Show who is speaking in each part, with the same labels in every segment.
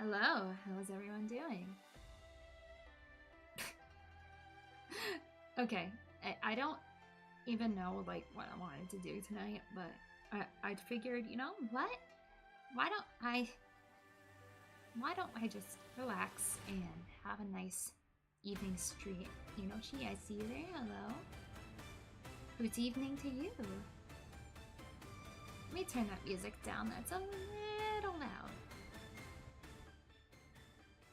Speaker 1: Hello, how's everyone doing? Okay, I don't even know like what I wanted to do tonight, but I figured, you know what? Why don't I just relax and have a nice evening stream? Yonochi, I see you there. Hello. Good evening to you. Let me turn that music down. That's a little loud.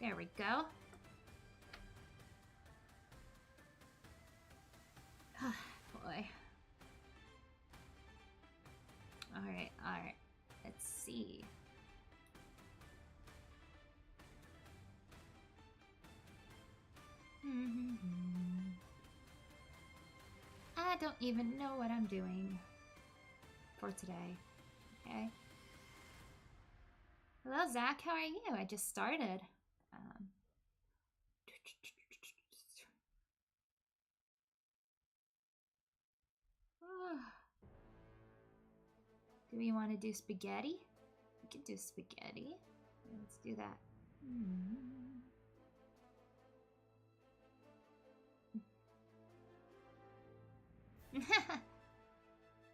Speaker 1: There we go. Boy. Alright. Let's see. I don't even know what I'm doing for today. Okay. Hello, Zach. How are you? I just started. Do we want to do spaghetti? We can do spaghetti. Let's do that.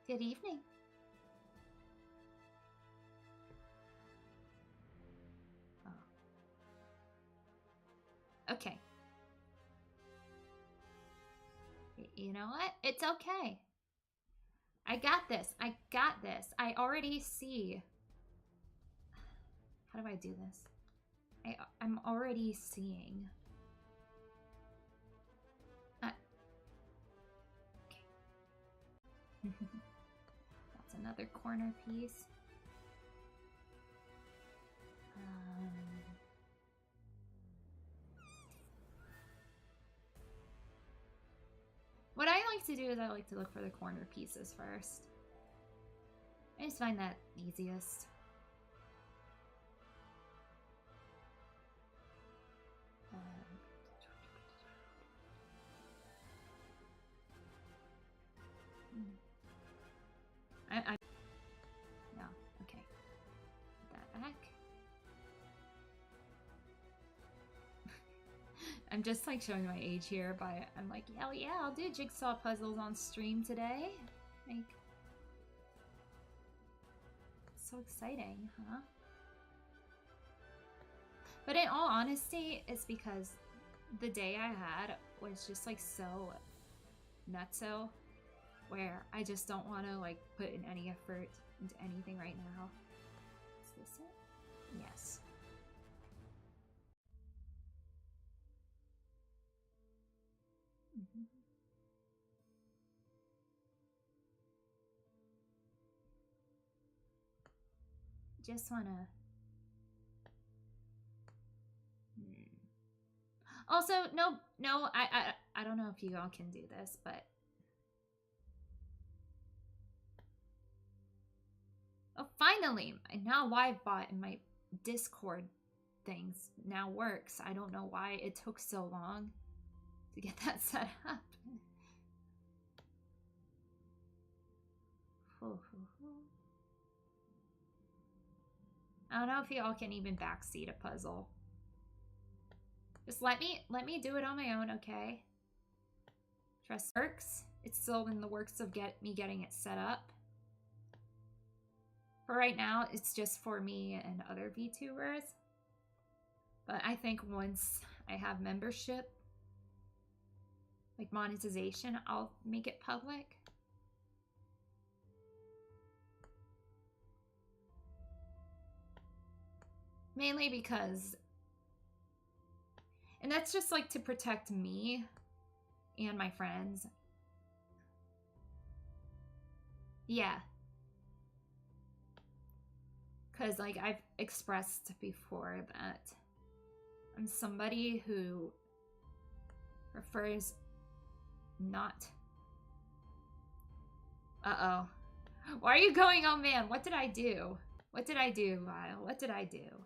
Speaker 1: Good evening. Oh. Okay. You know what? It's okay. I got this. I already see. How do I do this? I'm already seeing. Okay. That's another corner piece. What I like to do is I like to look for the corner pieces first. I just find that easiest. No, okay. Put that back. I'm just like showing my age here, but I'm like, hell yeah, I'll do jigsaw puzzles on stream today. Like, so exciting, huh? But in all honesty, it's because the day I had was just like so nutso, where I just don't want to like put in any effort into anything right now. Is this it? Yes. Just wanna. Also, no, I don't know if you all can do this, but oh, finally, now Livebot in my Discord things now works. I don't know why it took so long to get that set up. I don't know if y'all can even backseat a puzzle. Just let me do it on my own, okay? Trust works. It's still in the works of me getting it set up. For right now, it's just for me and other VTubers. But I think once I have membership, like monetization, I'll make it public. Mainly because, and that's just like to protect me and my friends. Yeah. Because like I've expressed before that I'm somebody who prefers not. Uh-oh. Why are you going, oh man, what did I do? What did I do, Lyle? What did I do?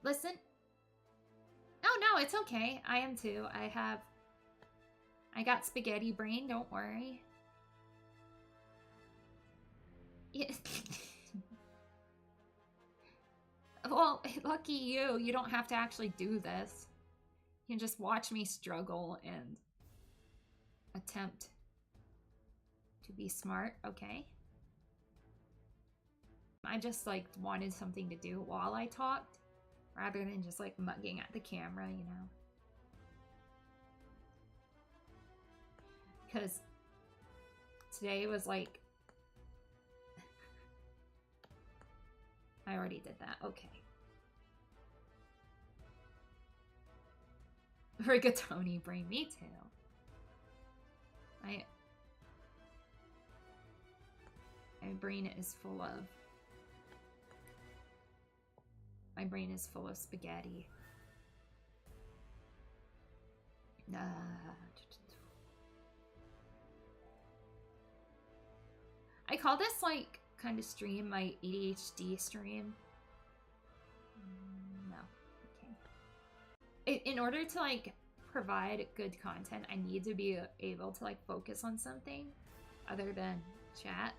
Speaker 1: Listen. Oh no, it's okay. I am too. I got spaghetti brain, don't worry. Yeah. Well, lucky you. You don't have to actually do this. You can just watch me struggle and attempt to be smart, okay? I just like wanted something to do while I talked rather than just like mugging at the camera, you know? Because today was like... I already did that, okay. Rigatoni brain, me too. My brain is full of... My brain is full of spaghetti. I call this like kind of stream my ADHD stream. No, okay. In order to like provide good content, I need to be able to like focus on something other than chat.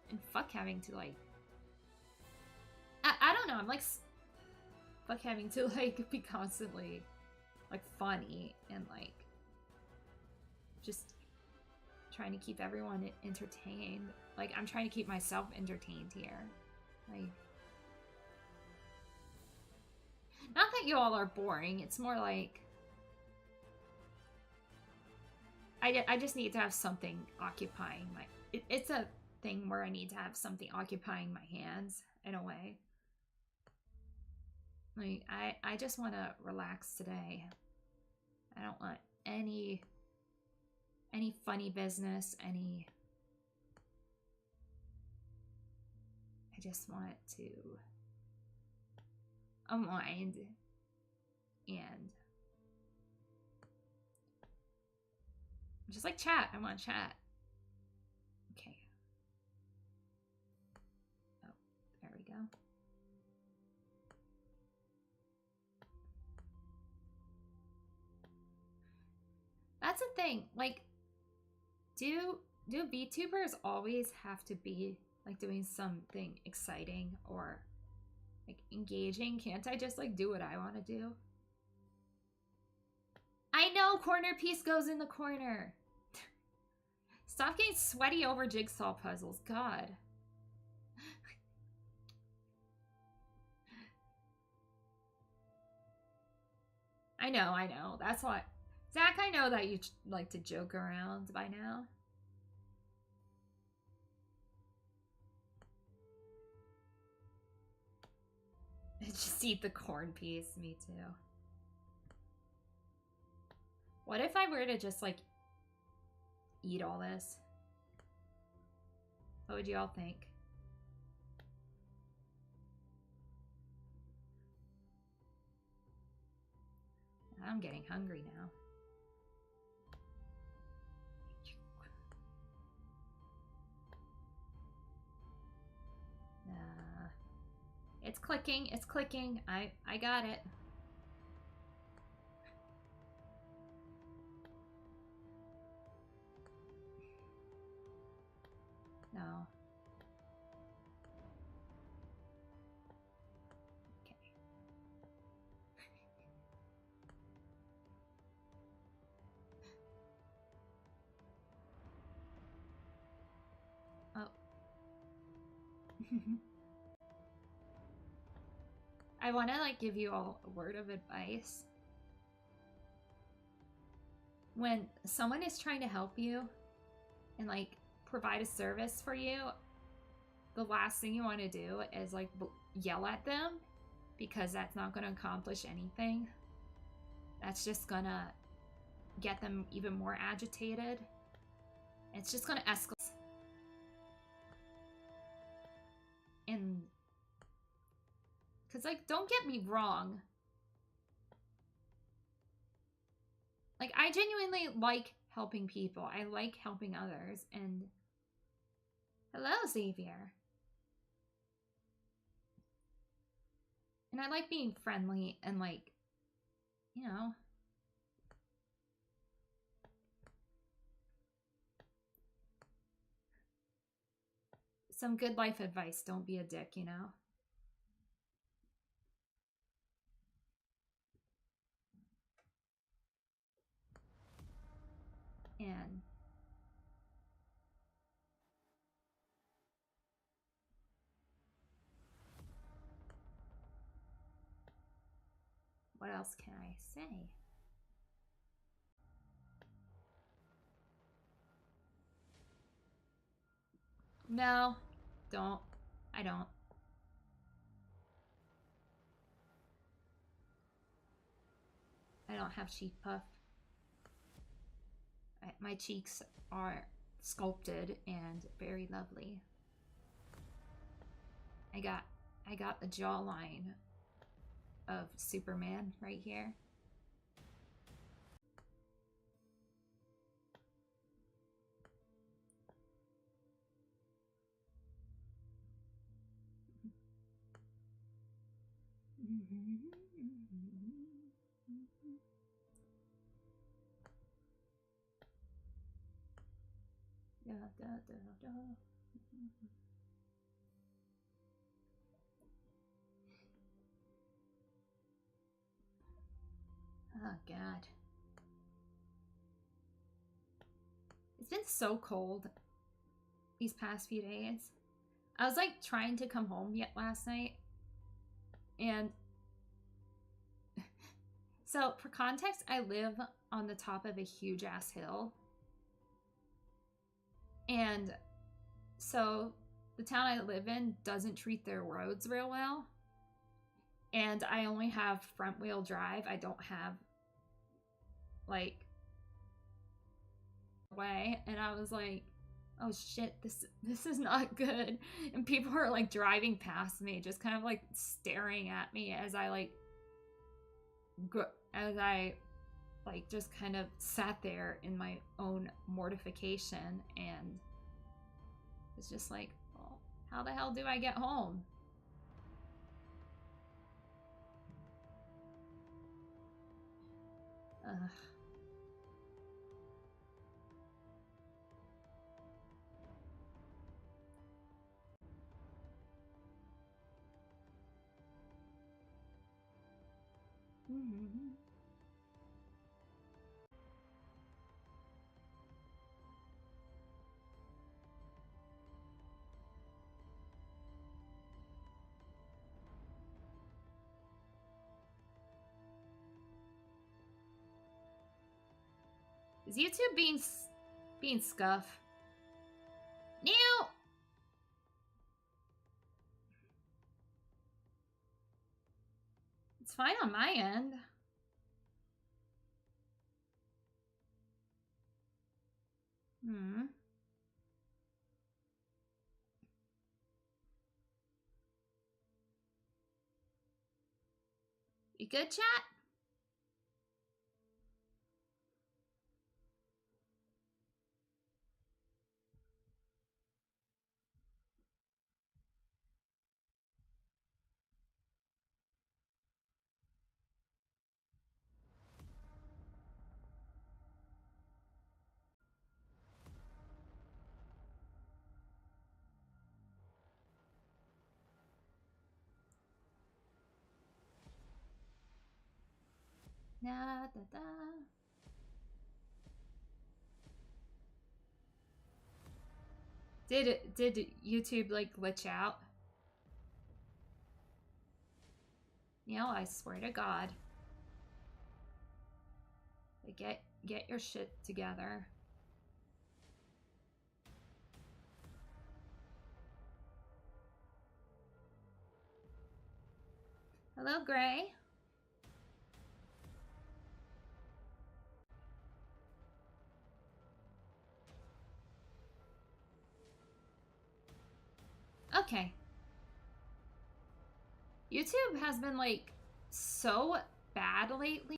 Speaker 1: And fuck having to like... I don't know, I'm like... Fuck having to like be constantly like funny and like just trying to keep everyone entertained. Like I'm trying to keep myself entertained here. Like, not that you all are boring, it's more like I just need to have something occupying my... It's a thing where I need to have something occupying my hands in a way. Like I just want to relax today. I don't want any funny business, I just want to unwind and just like chat. I want to chat. Okay. Oh, there we go. That's the thing. Like, do VTubers always have to be like doing something exciting or like engaging? Can't I just like do what I want to do? I know, corner piece goes in the corner. Stop getting sweaty over jigsaw puzzles. God. I know. That's why. Zach, I know that you like to joke around by now. Just eat the corn piece. Me too. What if I were to just like eat all this? What would you all think? I'm getting hungry now. It's clicking, it's clicking. I got it. No. Okay. Oh. I want to like give you all a word of advice. When someone is trying to help you and like provide a service for you, the last thing you want to do is like yell at them, because that's not going to accomplish anything. That's just going to get them even more agitated. It's just going to escalate. And because like, don't get me wrong, like I genuinely like helping people. I like helping others. And hello, Xavier. And I like being friendly and like, you know, some good life advice. Don't be a dick, you know? And what else can I say? No, don't. I don't. I don't have cheek puff. My cheeks are sculpted and very lovely. I got the jawline of Superman right here. Da, da, da, da. Oh God. It's been so cold these past few days. I was like trying to come home yet last night, and so for context, I live on the top of a huge ass hill, and so the town I live in doesn't treat their roads real well, and I only have front wheel drive. I don't have like way, and I was like, oh shit, this is not good. And people are like driving past me, just kind of like staring at me as I just kind of sat there in my own mortification, and it's just like, well, how the hell do I get home? Ugh. Mm-hmm. Is YouTube being scuff? No. It's fine on my end. Hmm. You good, chat? Da, da, da. Did YouTube like glitch out? You know, I swear to God. Like, get your shit together. Hello, Gray. Okay. YouTube has been like so bad lately.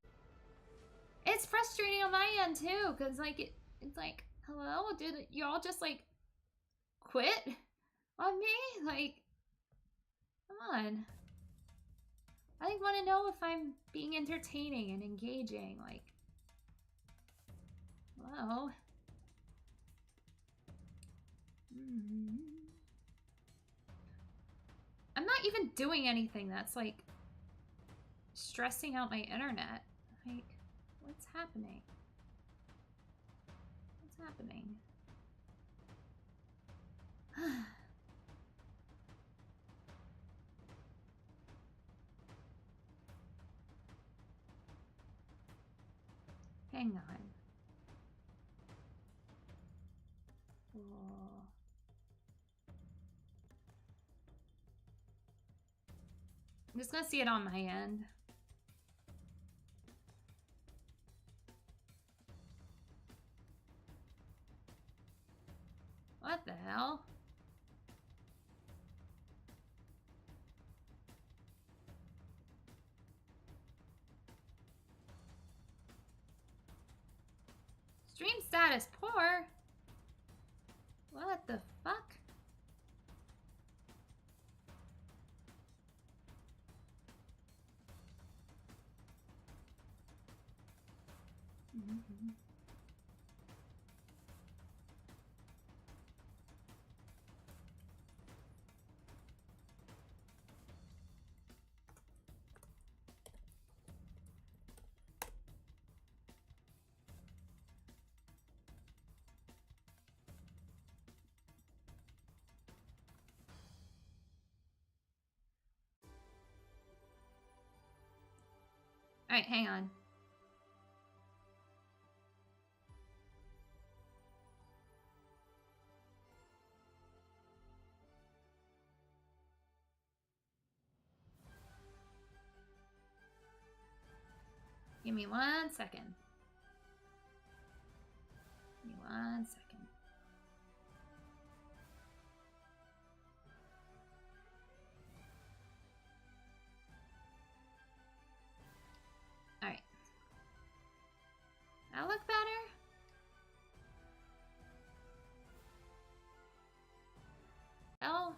Speaker 1: It's frustrating on my end too, because like it's like, hello, did y'all just like quit on me? Like, come on. I like want to know if I'm being entertaining and engaging. Like, hello. not even doing anything that's like stressing out my internet. Like, what's happening? What's happening? Hang on. Whoa. I'm just gonna see it on my end. What the hell? Stream status poor? What the fuck? Mm-hmm. All right, hang on. Give me 1 second. Give me 1 second. All right. That look better? Oh.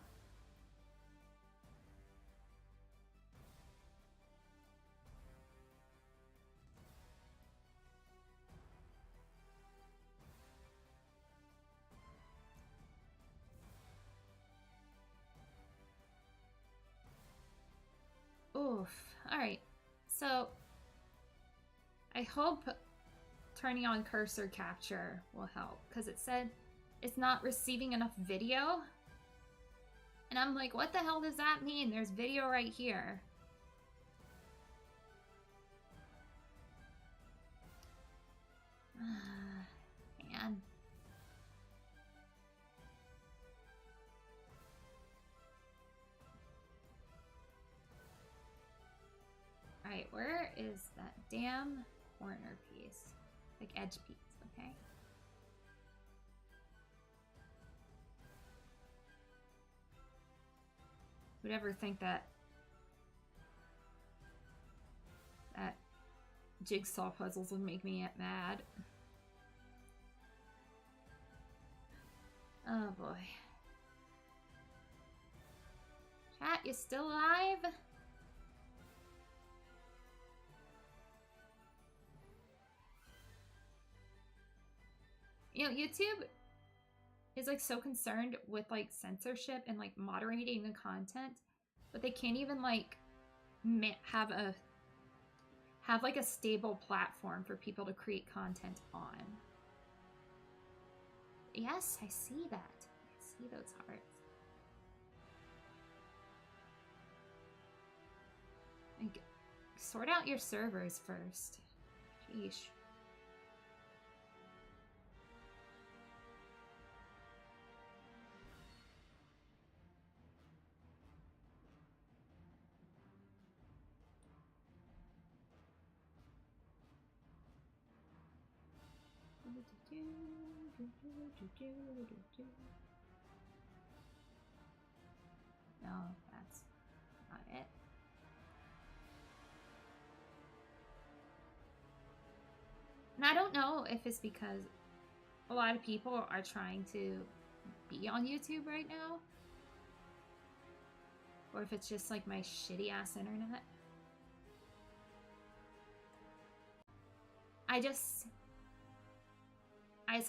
Speaker 1: Oof. All right. So I hope turning on cursor capture will help, because it said it's not receiving enough video. And I'm like, what the hell does that mean? There's video right here. Man. Alright, where is that damn corner piece? Like edge piece, okay? Who'd ever think that jigsaw puzzles would make me mad? Oh boy. Chat, you still alive? You know, YouTube is like so concerned with like censorship and like moderating the content, but they can't even like have like a stable platform for people to create content on. Yes, I see that. I see those hearts. Like, sort out your servers first. Sheesh. No, that's not it. And I don't know if it's because a lot of people are trying to be on YouTube right now, or if it's just like my shitty ass internet. I just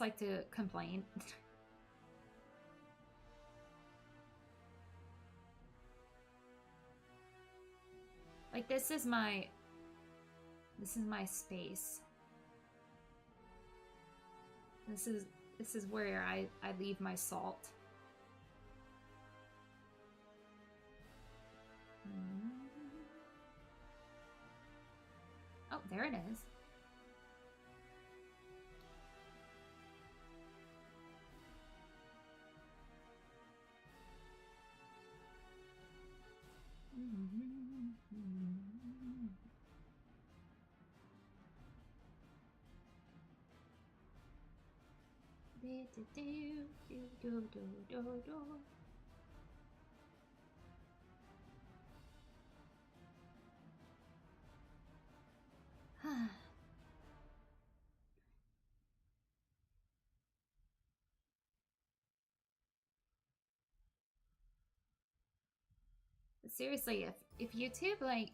Speaker 1: like to complain. Like this is my space. This is where I leave my salt. Oh, there it is. Seriously, if YouTube like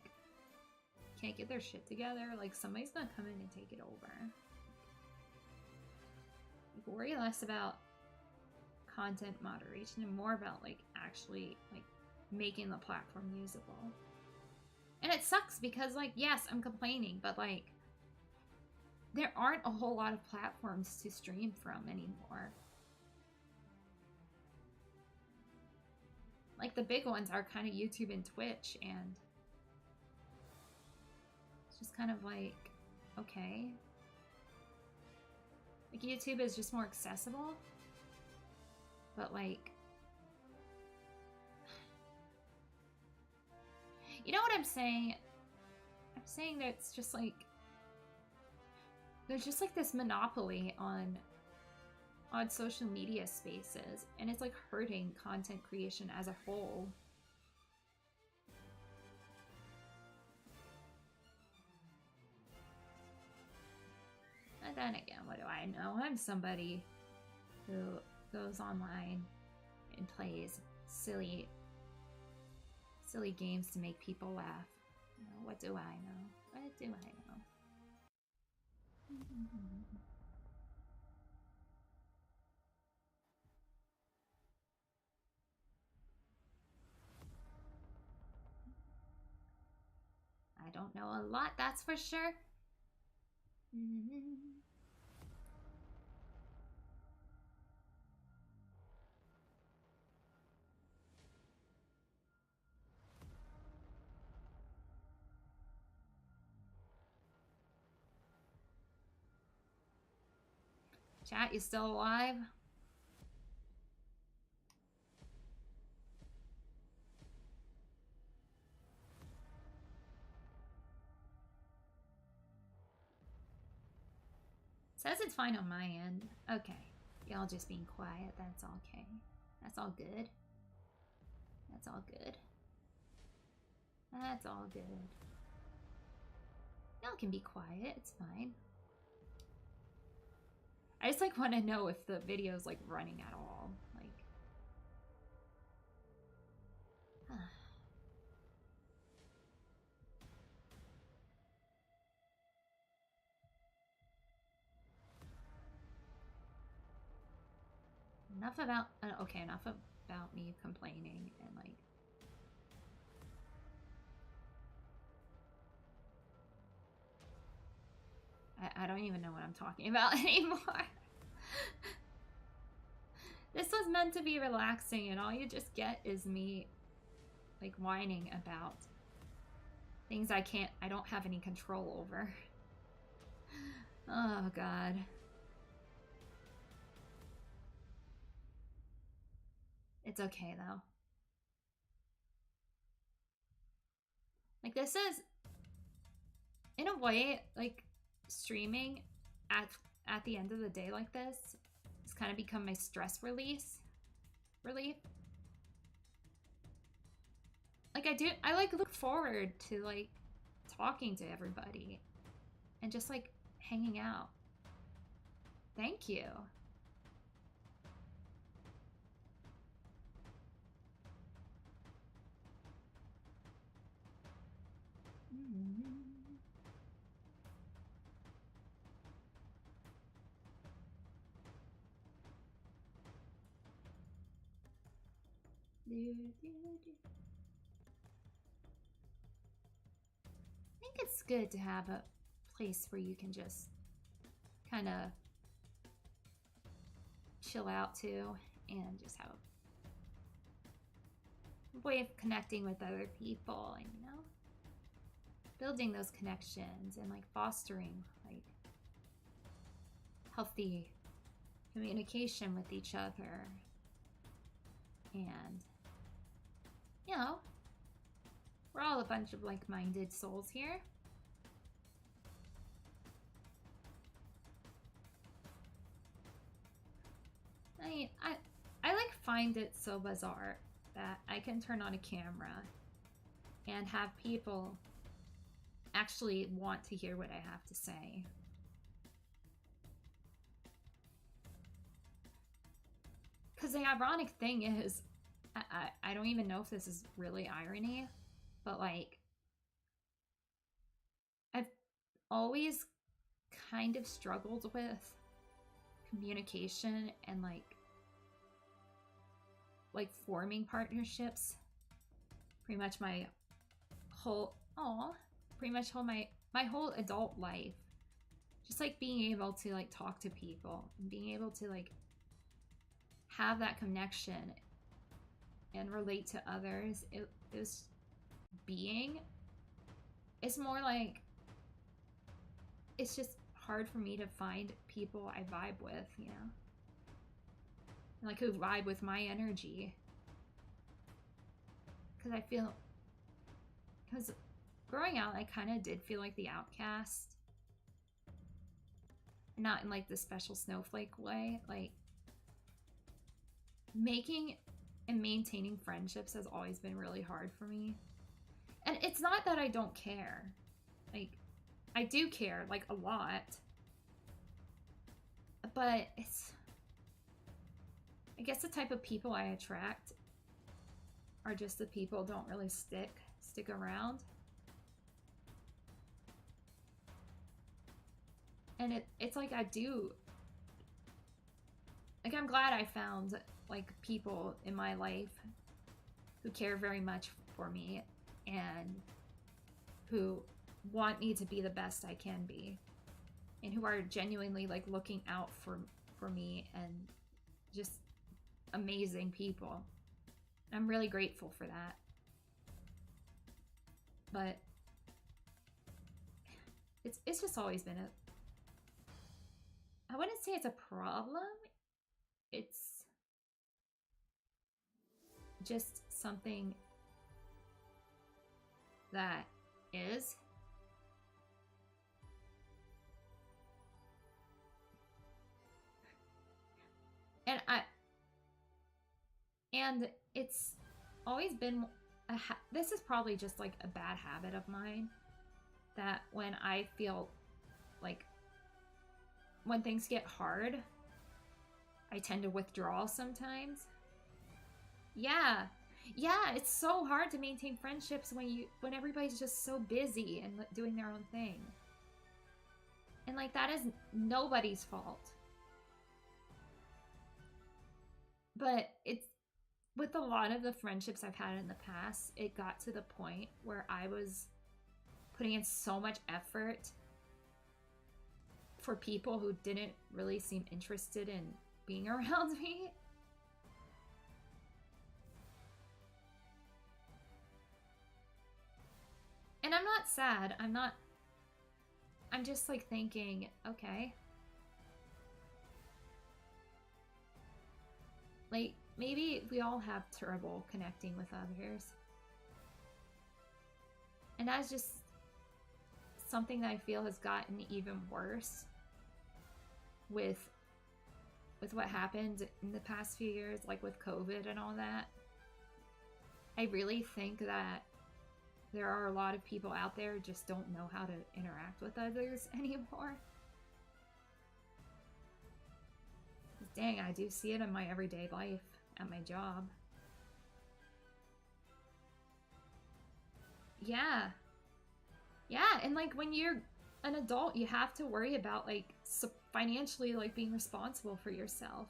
Speaker 1: can't get their shit together, like somebody's gonna come in and take it over. Like, worry less about content moderation and more about like actually like making the platform usable. And it sucks because like yes, I'm complaining, but like there aren't a whole lot of platforms to stream from anymore. Like the big ones are kind of YouTube and Twitch, and it's just kind of like, okay. Like YouTube is just more accessible, but like, you know what I'm saying? I'm saying that it's just like, there's just like this monopoly on social media spaces, and it's like hurting content creation as a whole. And then again, what do I know? I'm somebody who goes online and plays silly games to make people laugh. You know, what do I know? What do I know? I don't know a lot, that's for sure. Chat, you still alive? Says it's fine on my end. Okay. Y'all just being quiet. That's okay. That's all good. That's all good. That's all good. Y'all can be quiet. It's fine. I just like want to know if the video's like running at all. Like, enough about okay, enough about me complaining and like I don't even know what I'm talking about anymore. This was meant to be relaxing, and all you just get is me like whining about things I don't have any control over. Oh god. It's okay though. Like this is, in a way, like streaming at the end of the day like this has kind of become my stress relief. Like I like look forward to like talking to everybody and just like hanging out. Thank you. good to have a place where you can just kind of chill out to and just have a way of connecting with other people and, you know, building those connections and like fostering like healthy communication with each other. And, you know, we're all a bunch of like-minded souls here. I like find it so bizarre that I can turn on a camera and have people actually want to hear what I have to say. Because the ironic thing is, I don't even know if this is really irony, but like, I've always kind of struggled with communication and like forming partnerships pretty much my whole my whole adult life. Just like being able to like talk to people and being able to like have that connection and relate to others. It was being, it's more like, it's just hard for me to find people I vibe with, you know, like who vibe with my energy. Because because growing out, I kind of did feel like the outcast. Not in like the special snowflake way. Like, making and maintaining friendships has always been really hard for me. And it's not that I don't care. Like, I do care, like, a lot. But it's, I guess the type of people I attract are just the people who don't really stick around. And it's like I do, like, I'm glad I found like people in my life who care very much for me and who want me to be the best I can be and who are genuinely like looking out for me and just amazing people. I'm really grateful for that. But it's just always been I wouldn't say it's a problem. It's just something that is. And it's always been this is probably just like a bad habit of mine, that when I feel like when things get hard, I tend to withdraw sometimes. Yeah, it's so hard to maintain friendships when everybody's just so busy and doing their own thing. And like, that is nobody's fault. But it's, with a lot of the friendships I've had in the past, it got to the point where I was putting in so much effort for people who didn't really seem interested in being around me. And I'm not sad. I'm just like thinking, okay. Like, maybe we all have trouble connecting with others. And that's just something that I feel has gotten even worse with what happened in the past few years, like with COVID and all that. I really think that there are a lot of people out there who just don't know how to interact with others anymore. Dang, I do see it in my everyday life at my job. Yeah, and like when you're an adult, you have to worry about like financially like being responsible for yourself.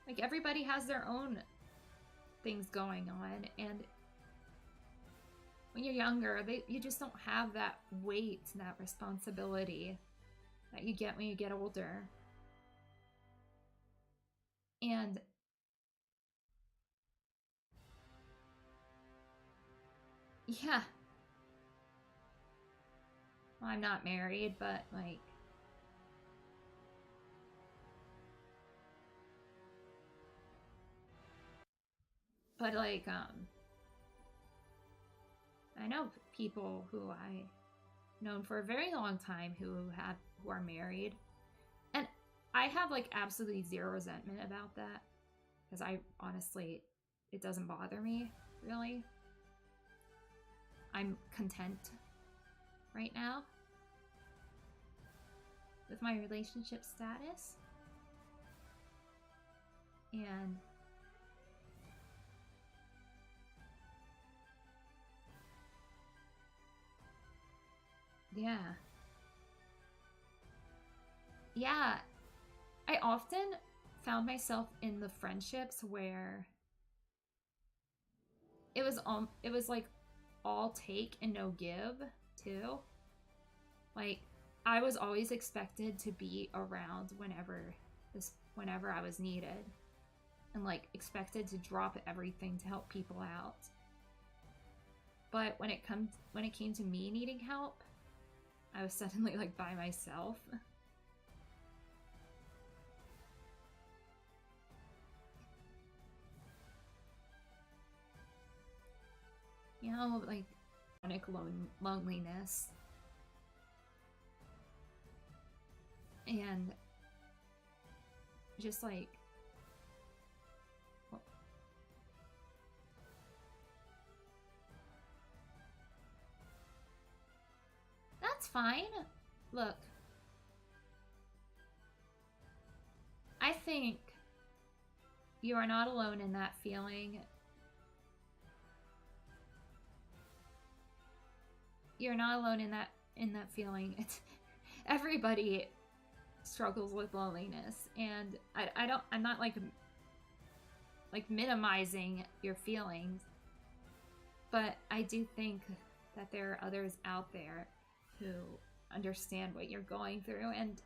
Speaker 1: Like, everybody has their own things going on, and when you're younger, you just don't have that weight, that responsibility that you get when you get older. And yeah, well, I'm not married, but like, I know people who I known for a very long time who are married, and I have like absolutely zero resentment about that because I honestly, it doesn't bother me really. I'm content right now with my relationship status, and yeah, yeah, I often found myself in the friendships where it was like all take and no give too. Like I was always expected to be around whenever I was needed, and like expected to drop everything to help people out. But when it came to me needing help, I was suddenly like by myself. You know, like chronic loneliness. And just like, well, that's fine. Look, I think you are not alone in that feeling. You're not alone in that feeling. It's everybody struggles with loneliness, and I'm not like minimizing your feelings, but I do think that there are others out there who understand what you're going through. And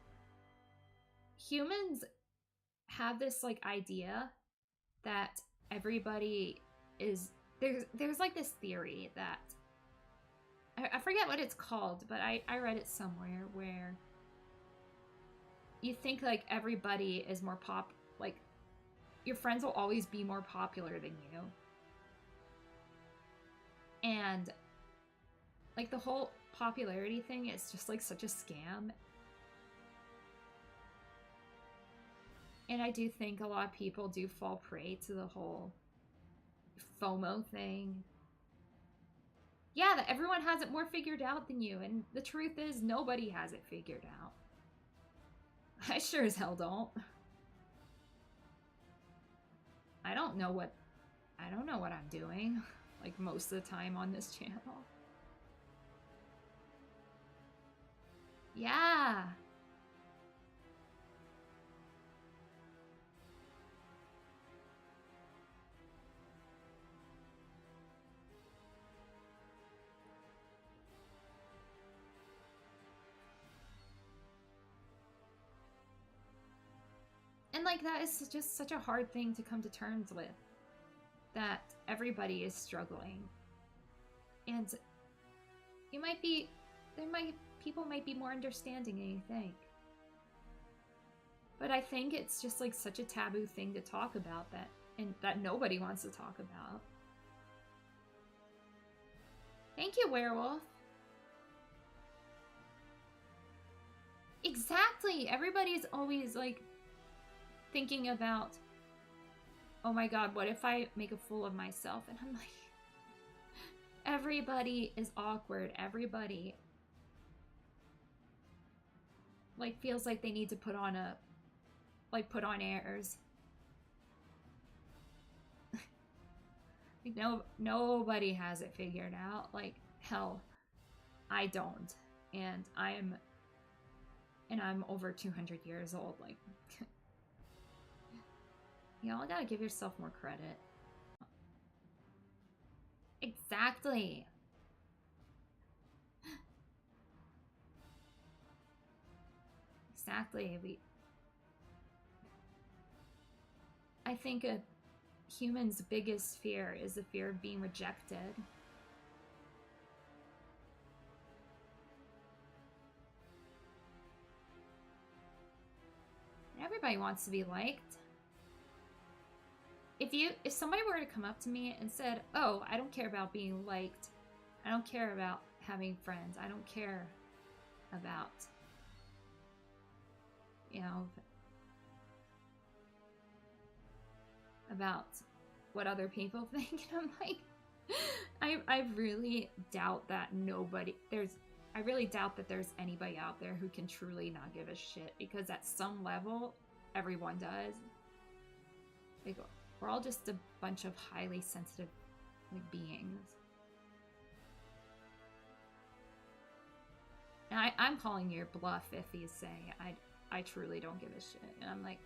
Speaker 1: humans have this like idea that everybody is there's like this theory that I forget what it's called, but I read it somewhere where you think like everybody is more like your friends will always be more popular than you, and like the whole popularity thing is just like such a scam. And I do think a lot of people do fall prey to the whole FOMO thing. Yeah, that everyone has it more figured out than you, and the truth is nobody has it figured out. I sure as hell don't. I don't know what I'm doing like most of the time on this channel. Yeah. And like that is just such a hard thing to come to terms with, that everybody is struggling. And you might be people might be more understanding than you think. But I think it's just like such a taboo thing to talk about that nobody wants to talk about. Thank you, werewolf. Exactly. Everybody's always like thinking about, oh my god, what if I make a fool of myself? And I'm like, everybody is awkward. Everybody like feels like they need to put on airs. Like nobody has it figured out. Like hell, I don't. And I'm over 200 years old. Like y'all gotta give yourself more credit. Exactly. Exactly. I think a human's biggest fear is the fear of being rejected. Everybody wants to be liked. If somebody were to come up to me and said, "Oh, I don't care about being liked. I don't care about having friends. I don't care about, you know, about what other people think." And I'm like, I really doubt that I really doubt that there's anybody out there who can truly not give a shit, because at some level, everyone does. Like, we're all just a bunch of highly sensitive, like, beings. And I'm calling your bluff if you say I truly don't give a shit. And I'm like,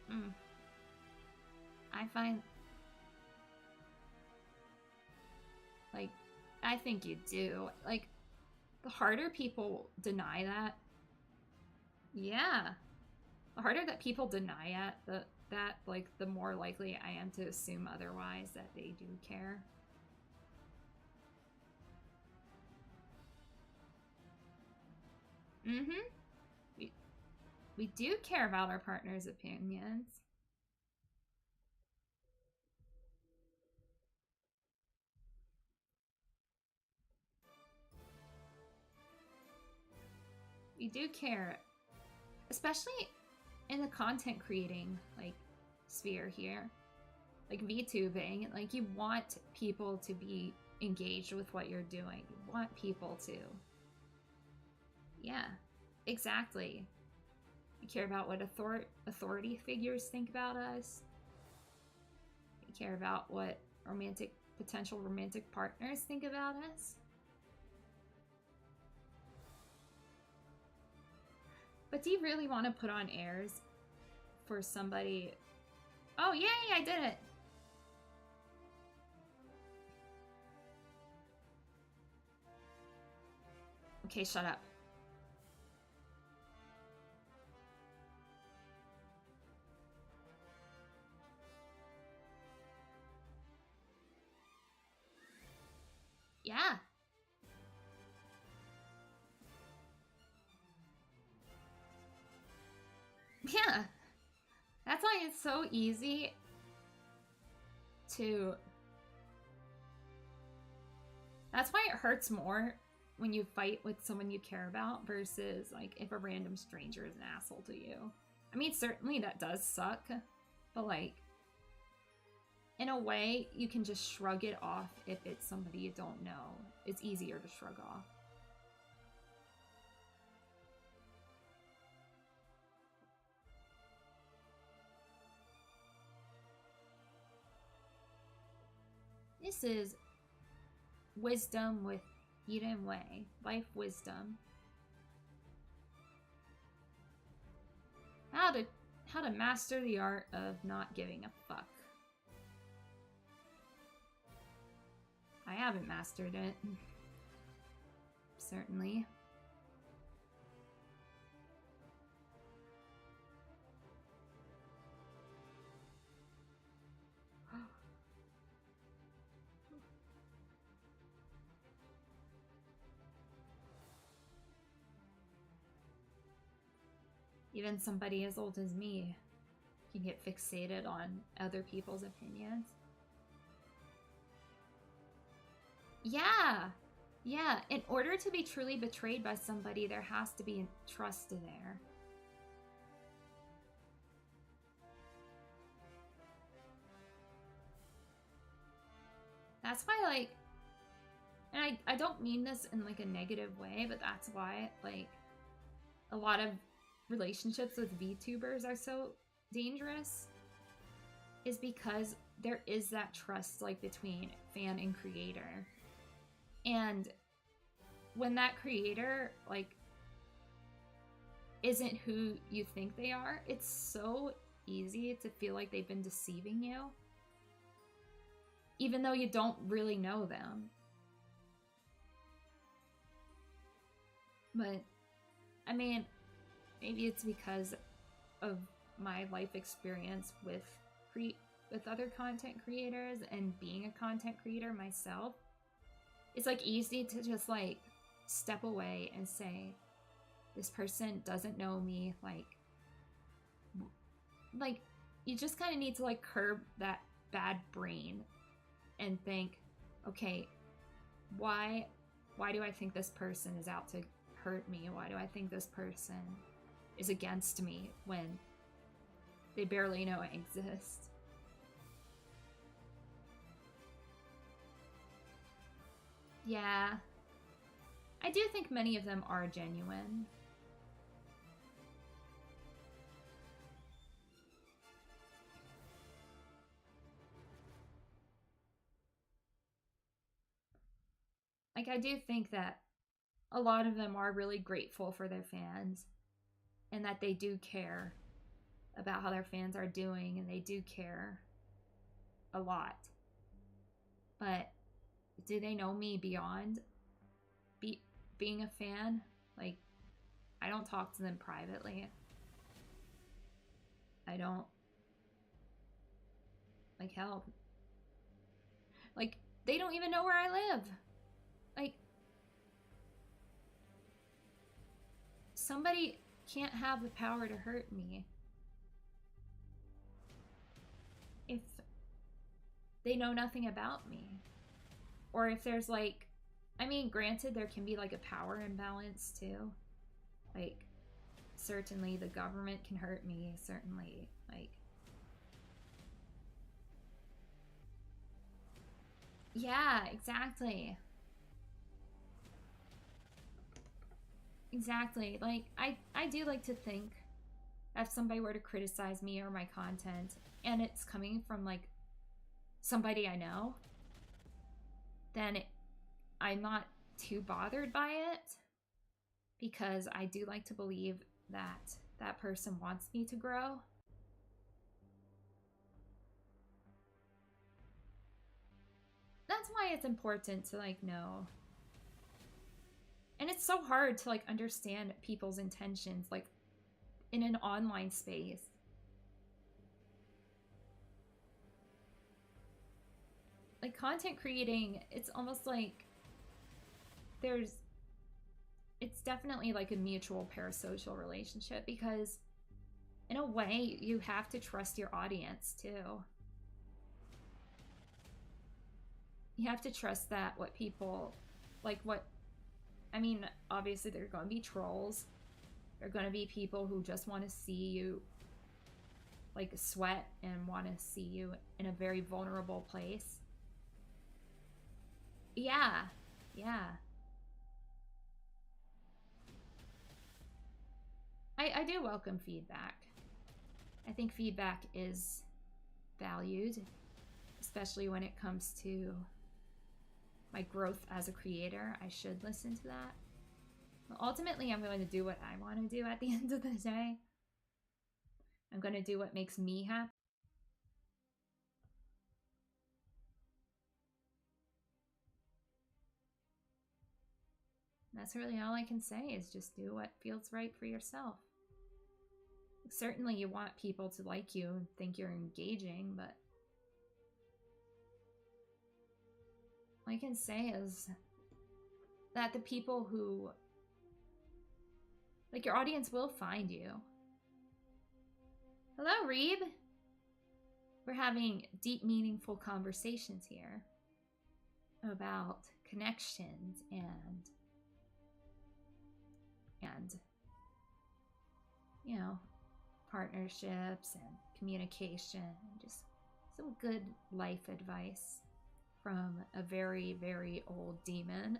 Speaker 1: I find, like, I think you do. Like, the harder people deny that, yeah, the harder that people deny it, like, the more likely I am to assume otherwise, that they do care. We do care about our partner's opinions. We do care, especially in the content creating, like, sphere here, like VTubing. Like, you want people to be engaged with what you're doing. You want people to, yeah, exactly. You care about what authority figures think about us. You care about what potential romantic partners think about us. But do you really want to put on airs for somebody? Oh, yay, I did it. Okay, shut up. Yeah. Yeah. That's why it's so easy to... That's why it hurts more when you fight with someone you care about versus, like, if a random stranger is an asshole to you. I mean, certainly that does suck, but, like, in a way, you can just shrug it off if it's somebody you don't know. It's easier to shrug off. This is wisdom with Eden Way. Life wisdom. How to master the art of not giving a fuck. I haven't mastered it. Certainly. Even somebody as old as me can get fixated on other people's opinions. Yeah. Yeah. In order to be truly betrayed by somebody, there has to be trust there. That's why, like, and I don't mean this in, like, a negative way, but that's why, like, a lot of relationships with VTubers are so dangerous, is because there is that trust, like, between fan and creator. And when that creator, like, isn't who you think they are, it's so easy to feel like they've been deceiving you, even though you don't really know them. But, I mean, maybe it's because of my life experience with other content creators and being a content creator myself. It's like easy to just like step away and say, this person doesn't know me. Like you just kind of need to like curb that bad brain and think, okay, why do I think this person is out to hurt me? Why do I think this person is against me when they barely know I exist? Yeah, I do think many of them are genuine. Like, I do think that a lot of them are really grateful for their fans and that they do care about how their fans are doing, and they do care a lot. But do they know me beyond being a fan? Like, I don't talk to them privately. I don't, like, hell, like, they don't even know where I live. Like, somebody can't have the power to hurt me if they know nothing about me. Or if there's like, I mean, granted, there can be like a power imbalance too. Like, certainly the government can hurt me, certainly, like, yeah, exactly. Exactly. Like, I do like to think if somebody were to criticize me or my content and it's coming from like somebody I know, then I'm not too bothered by it, because I do like to believe that that person wants me to grow. That's why it's important to like know. And it's so hard to like understand people's intentions like in an online space. Like, content creating, it's almost like it's definitely like a mutual parasocial relationship, because in a way you have to trust your audience too. You have to trust that what people like, what I mean, obviously there are going to be trolls. There are going to be people who just want to see you like sweat and want to see you in a very vulnerable place. Yeah. Yeah. I do welcome feedback. I think feedback is valued, especially when it comes to my growth as a creator. I should listen to that. But ultimately, I'm going to do what I want to do at the end of the day. I'm going to do what makes me happy. That's really all I can say, is just do what feels right for yourself. Certainly you want people to like you and think you're engaging, but all I can say is that the people who, like, your audience will find you. Hello, Reeb. We're having deep, meaningful conversations here about connections and you know, partnerships and communication, and just some good life advice from a very, very old demon.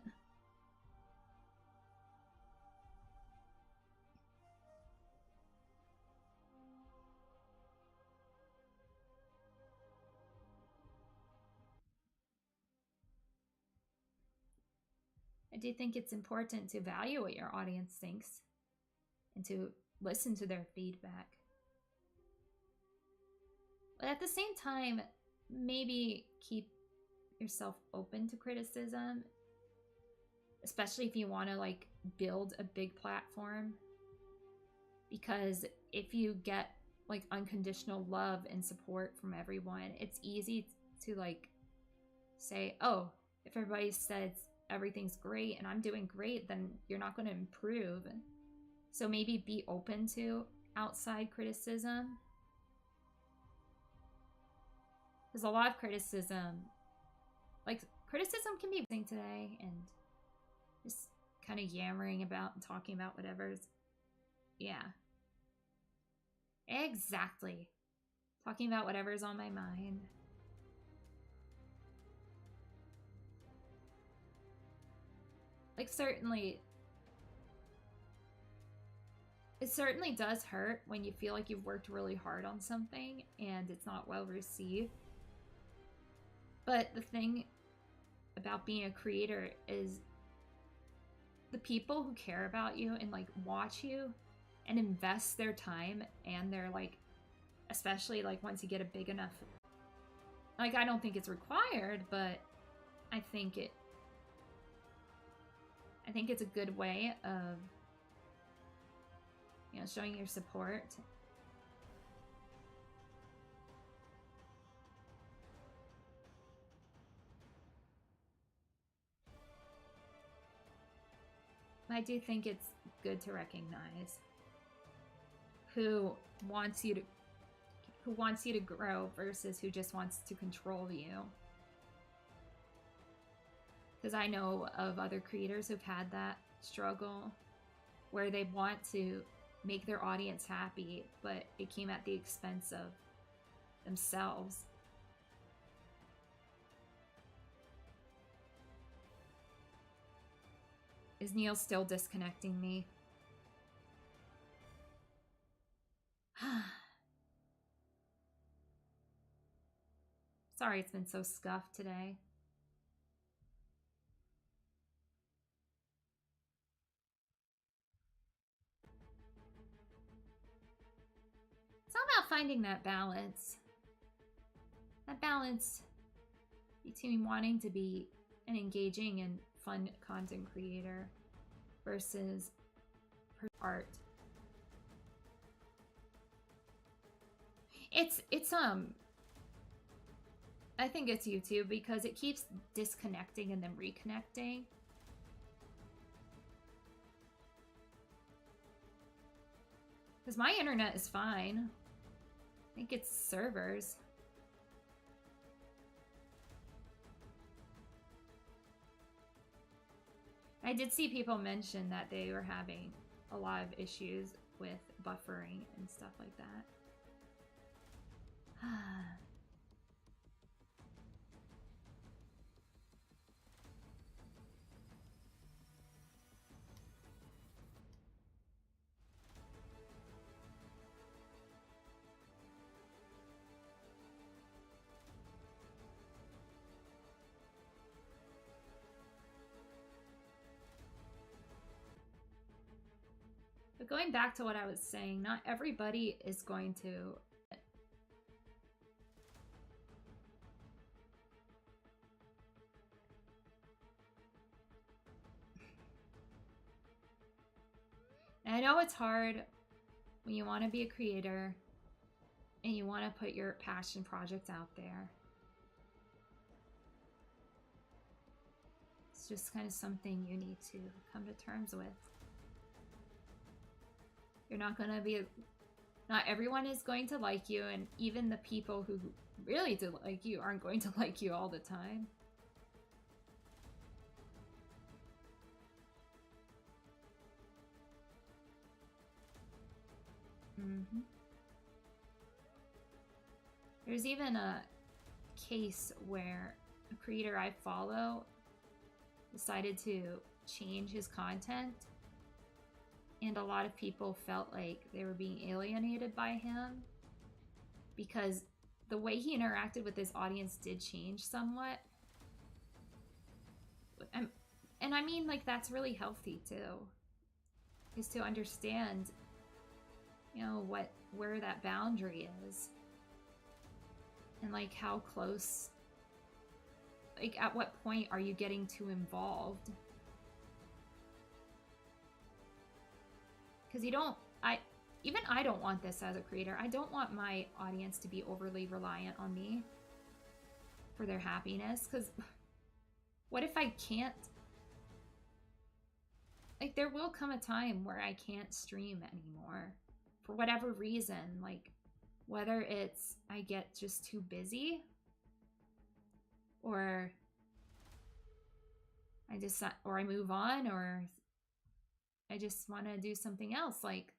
Speaker 1: I do think it's important to value what your audience thinks and to listen to their feedback. But at the same time, maybe keep yourself open to criticism, especially if you want to like build a big platform. Because if you get like unconditional love and support from everyone, it's easy to like say, oh, if everybody says everything's great and I'm doing great, then you're not going to improve. So maybe be open to outside criticism. There's a lot of criticism. Like, criticism can be amazing today, and just kind of yammering about and talking about whatever's, yeah. Exactly. Talking about whatever's on my mind. Like, certainly, it certainly does hurt when you feel like you've worked really hard on something and it's not well received. But the thing about being a creator is the people who care about you and like watch you and invest their time and their like, especially like once you get a big enough, like, I don't think it's required, but I think it's a good way of, you know, showing your support. I do think it's good to recognize who wants you to grow versus who just wants to control you. Because I know of other creators who've had that struggle where they want to make their audience happy, but it came at the expense of themselves. Is Neil still disconnecting me? Sorry it's been so scuffed today. It's all about finding that balance. That balance between wanting to be an engaging and fun content creator versus art. It's I think it's YouTube because it keeps disconnecting and then reconnecting. Because my internet is fine. I think it's servers. I did see people mention that they were having a lot of issues with buffering and stuff like that. But going back to what I was saying, not everybody is going to I know it's hard when you want to be a creator and you want to put your passion project out there. It's just kind of something you need to come to terms with. You're not going to be, not everyone is going to like you, and even the people who really do like you aren't going to like you all the time. There's even a case where a creator I follow decided to change his content, and a lot of people felt like they were being alienated by him because the way he interacted with his audience did change somewhat. And I mean, like, that's really healthy too, is to understand, you know, where that boundary is. And like how close, like at what point are you getting too involved? Because even I don't want this as a creator. I don't want my audience to be overly reliant on me for their happiness, because what if I can't? Like, there will come a time where I can't stream anymore for whatever reason, like whether it's I get just too busy, or I move on, or I just want to do something else. Like,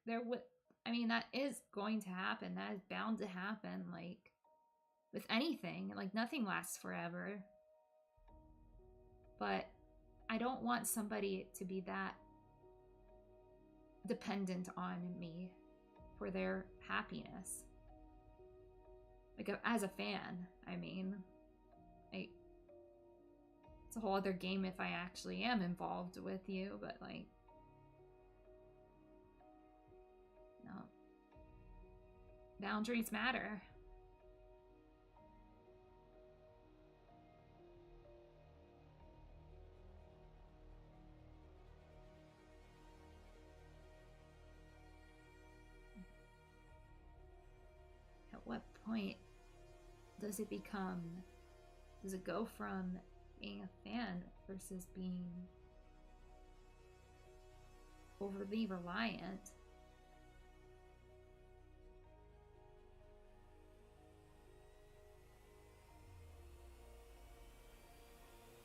Speaker 1: I mean, that is going to happen. That is bound to happen, like with anything. Like, nothing lasts forever. But I don't want somebody to be that dependent on me for their happiness. Like, as a fan, I mean, like, it's a whole other game if I actually am involved with you, but like, no. Boundaries matter. At what point does it go from being a fan versus being overly reliant?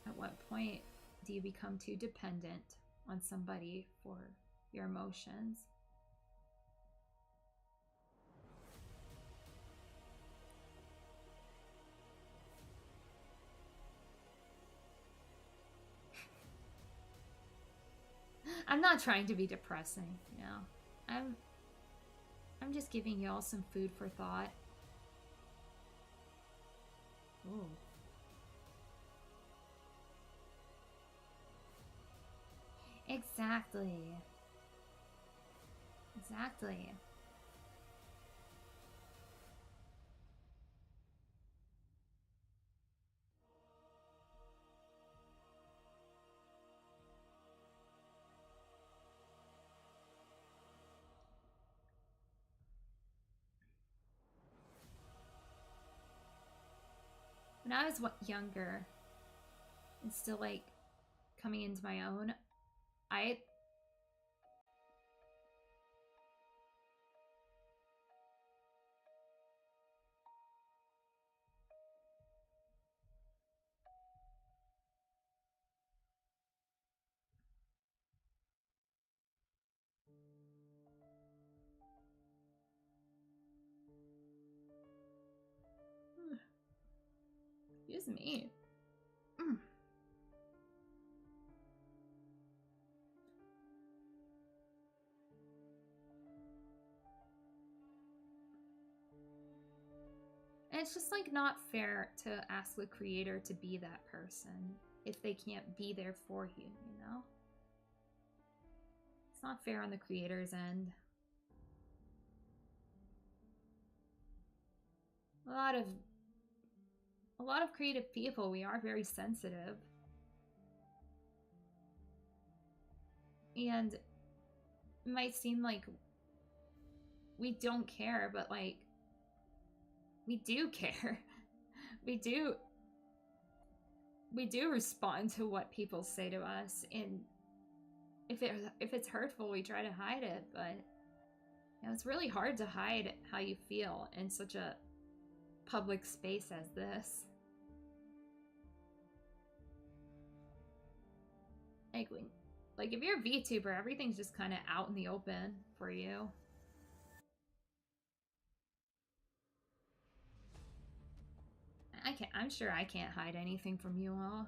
Speaker 1: At what point do you become too dependent on somebody for your emotions? I'm not trying to be depressing, you know. I'm just giving y'all some food for thought. Ooh. Exactly. Exactly. When I was younger and still like coming into my own, I excuse me. And it's just like not fair to ask the creator to be that person if they can't be there for you, you know? It's not fair on the creator's end. A lot of creative people, we are very sensitive. And it might seem like we don't care, but like, we do care. we do respond to what people say to us, and if it's hurtful, we try to hide it. But you know, it's really hard to hide how you feel in such a public space as this. Like if you're a VTuber, everything's just kind of out in the open for you. I'm sure I can't hide anything from you all.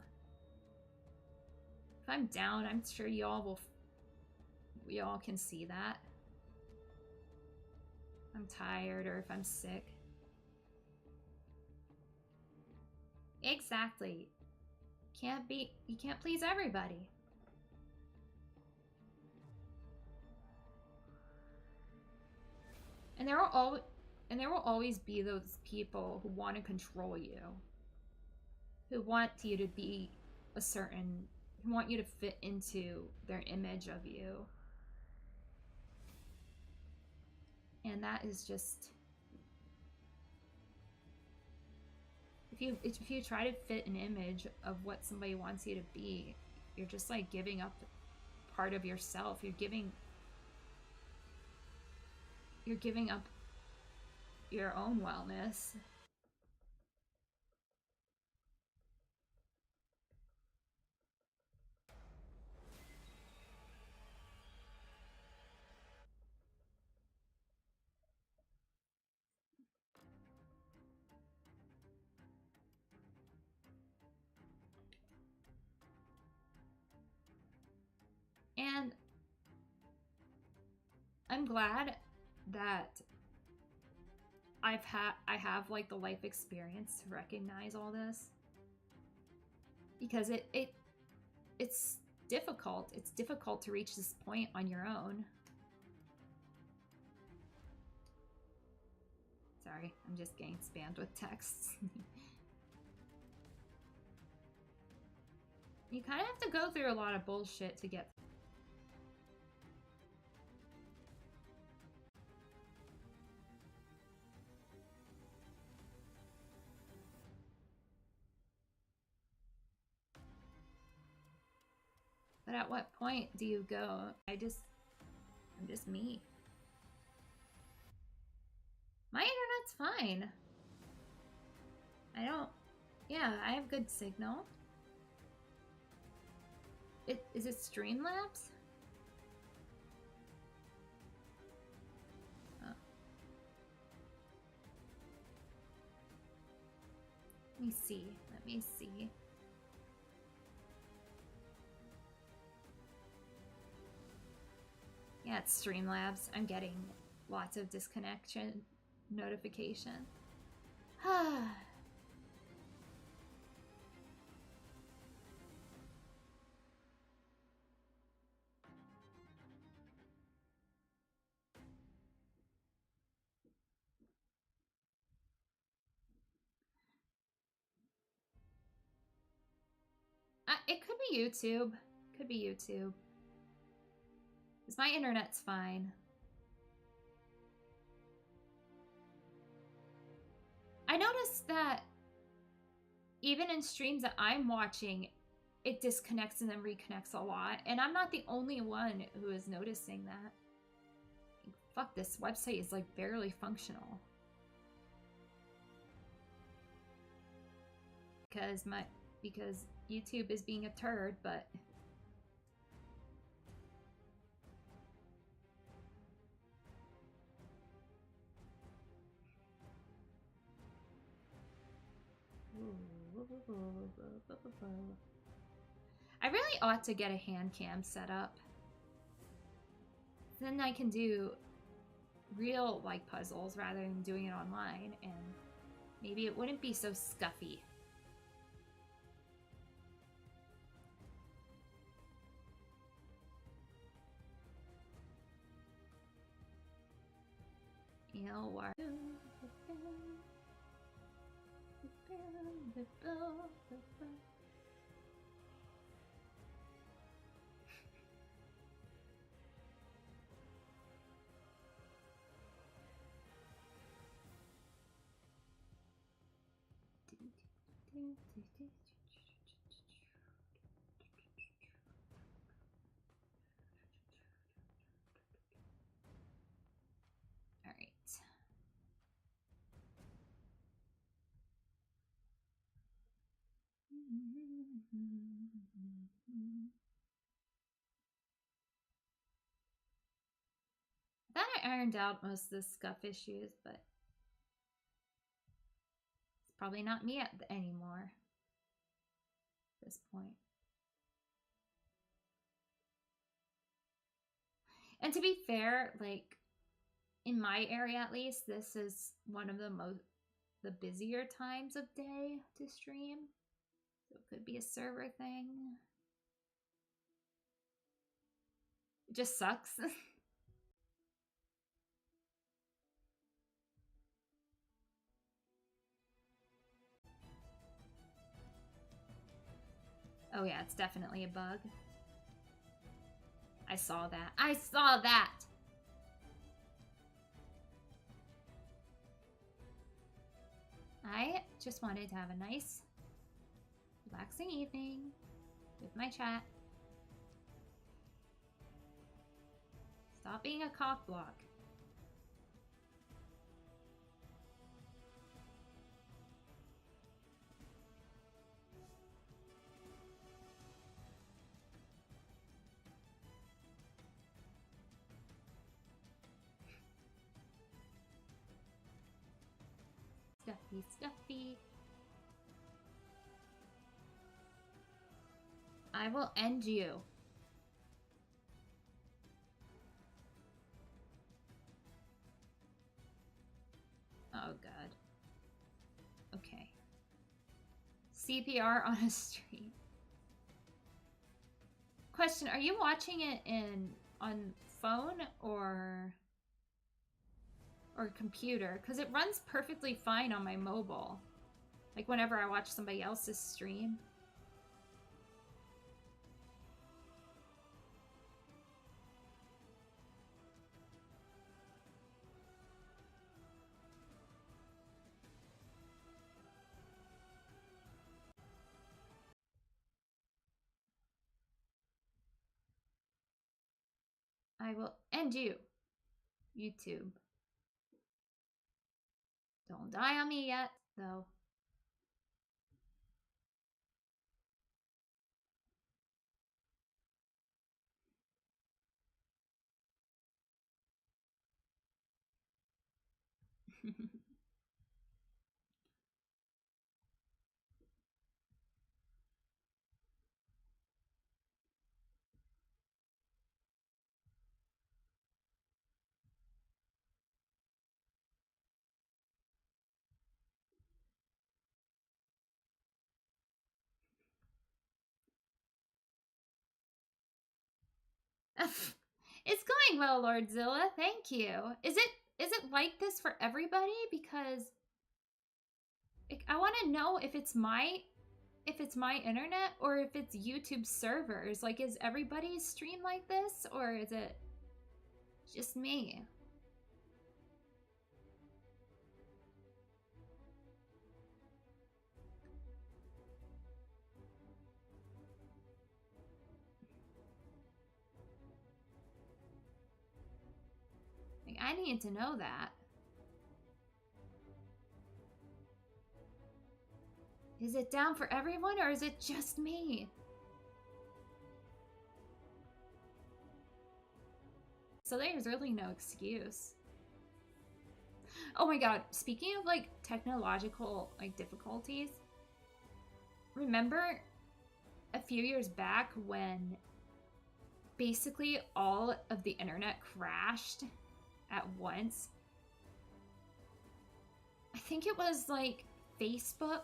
Speaker 1: If I'm down, I'm sure we all can see that. If I'm tired or if I'm sick. Exactly. You can't please everybody. And there will always be those people who want to control you. Who want you to be who want you to fit into their image of you. And that is just, if you try to fit an image of what somebody wants you to be, you're just like giving up part of yourself. You're giving up your own wellness. And I'm glad that I have like the life experience to recognize all this, because it's difficult. It's difficult to reach this point on your own. Sorry, I'm just getting spammed with texts. You kind of have to go through a lot of bullshit to get. But at what point do you go, I'm just me. My internet's fine. Yeah, I have good signal. Is it Streamlabs? Oh. Let me see. Yeah, it's Streamlabs. I'm getting lots of disconnection notification. It could be YouTube. Could be YouTube. Because my internet's fine. I noticed that even in streams that I'm watching, it disconnects and then reconnects a lot. And I'm not the only one who is noticing that. Fuck, this website is like barely functional. Because YouTube is being a turd, but I really ought to get a hand cam set up. Then I can do real like puzzles rather than doing it online, and maybe it wouldn't be so scuffy. All right. I thought I ironed out most of the scuff issues, but it's probably not me anymore at this point. And to be fair, like in my area at least, this is one of the busier times of day to stream. So it could be a server thing. It just sucks. Oh yeah, it's definitely a bug. I saw that. I saw that! I just wanted to have a nice, relaxing evening with my chat. Stop being a cock block. Stuffy, stuffy. I will end you. Oh, God. Okay. CPR on a stream. Question, are you watching it on phone or computer? Because it runs perfectly fine on my mobile. Like whenever I watch somebody else's stream. I will end you, YouTube. Don't die on me yet, though. It's going well, Lordzilla. Thank you. Is it like this for everybody? Because I want to know if it's my internet or if it's YouTube servers. Like, is everybody's stream like this, or is it just me? Like, I need to know that. Is it down for everyone, or is it just me? So there's really no excuse. Oh my god, speaking of like technological like difficulties, remember a few years back when basically all of the internet crashed at once? I think it was like Facebook,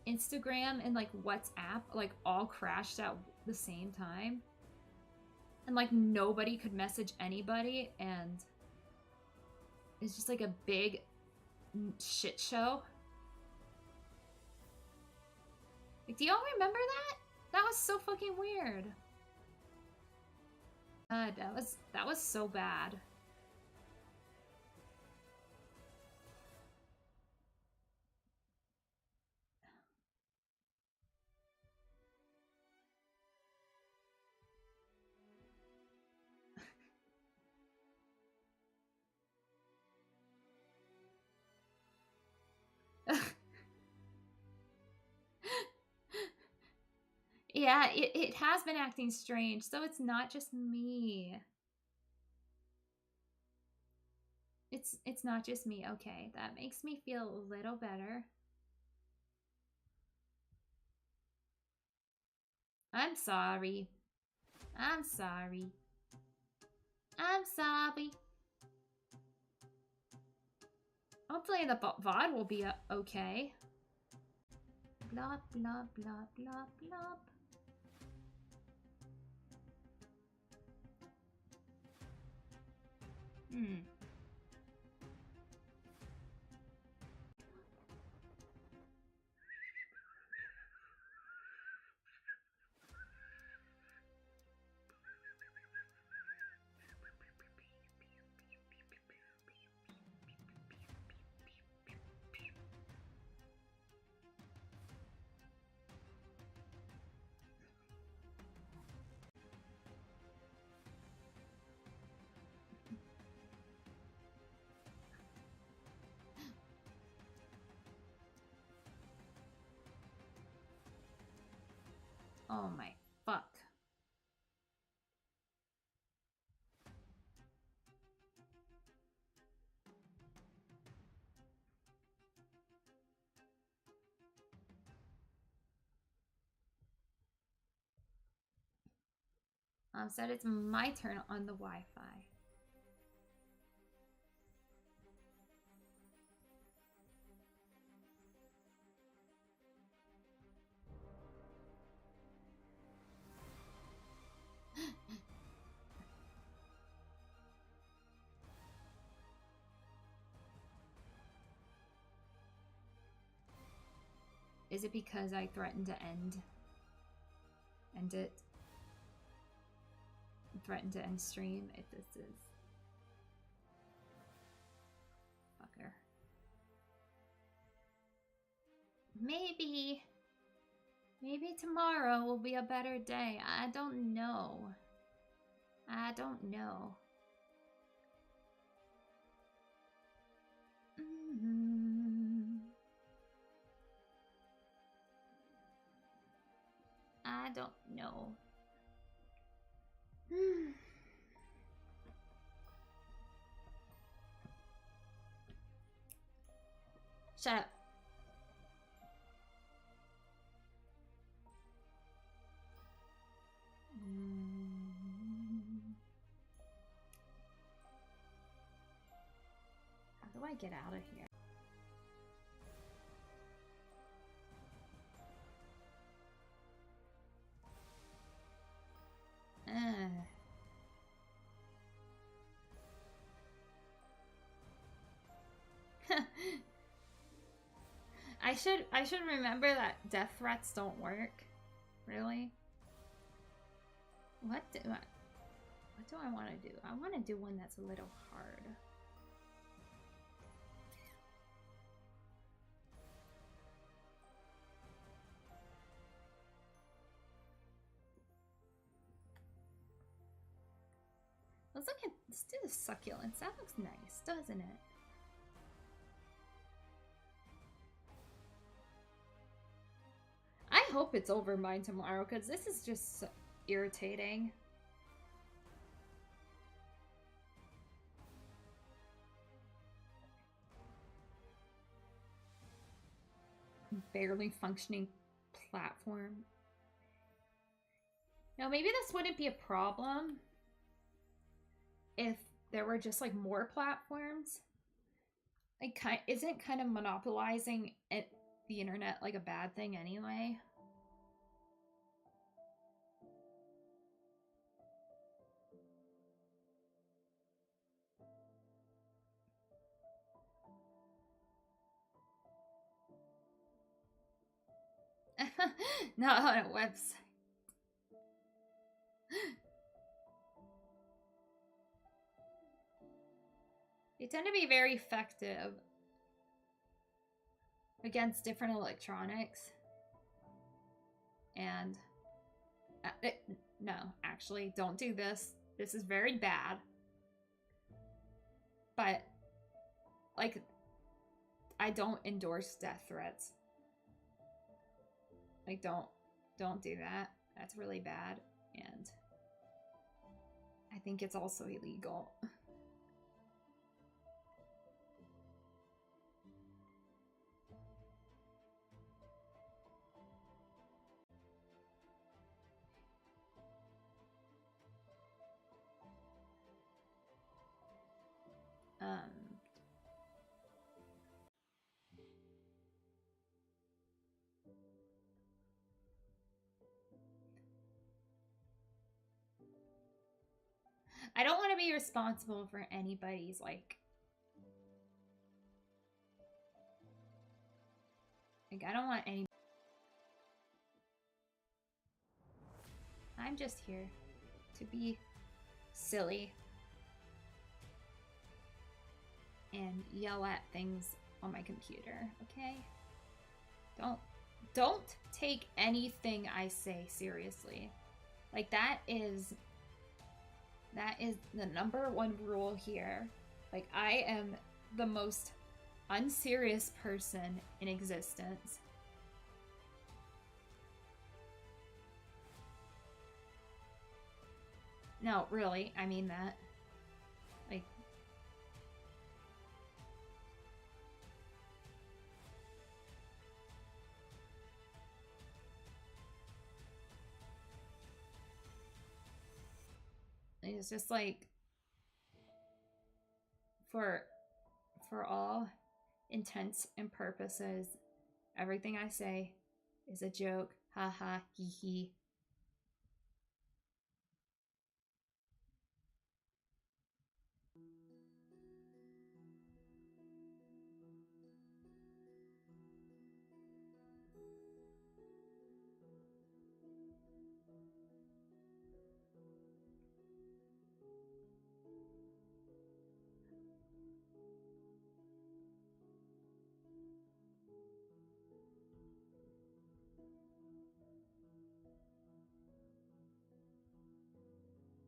Speaker 1: Instagram, and like WhatsApp like all crashed at the same time. And like nobody could message anybody, and it's just like a big shit show. Like, do y'all remember that? That was so fucking weird. God, that was so bad. Yeah, it has been acting strange, so it's not just me. It's not just me. Okay, that makes me feel a little better. I'm sorry. I'm sorry. I'm sorry. Hopefully the VOD will be okay. Blop, blop, blop, blop, blop. Oh my fuck. Said it's my turn on the Wi-Fi. Is it because I threatened to end it? Threatened to end stream if this is fucker. Maybe tomorrow will be a better day. I don't know. I don't know. I don't know. Shut up. How do I get out of here? I should remember that death threats don't work. Really? What do I want to do? I want to do one that's a little hard. Let's do the succulents. That looks nice, doesn't it? I hope it's over mine tomorrow, because this is just so irritating. Barely functioning platform. Now, maybe this wouldn't be a problem if there were just like more platforms. Like, isn't kind of monopolizing the internet like a bad thing anyway? Not on a website. They tend to be very effective against different electronics. And no, actually, don't do this. This is very bad. But, like, I don't endorse death threats. Like, don't do that. That's really bad. And I think it's also illegal. I don't want to be responsible for anybody's, like, I don't want any. I'm just here to be silly and yell at things on my computer, okay? Don't take anything I say seriously. Like, that is the #1 rule here. Like, I am the most unserious person in existence. No, really, I mean that. Like, it's just like for all intents and purposes, everything I say is a joke. Ha ha, hee hee.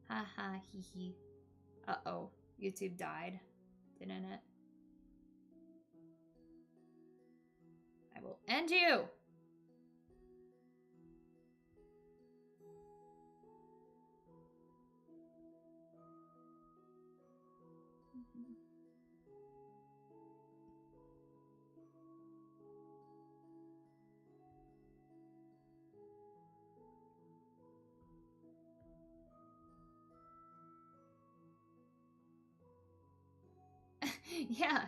Speaker 1: Ha ha, hee hee. Uh-oh, YouTube died, didn't it? I will end you! Yeah.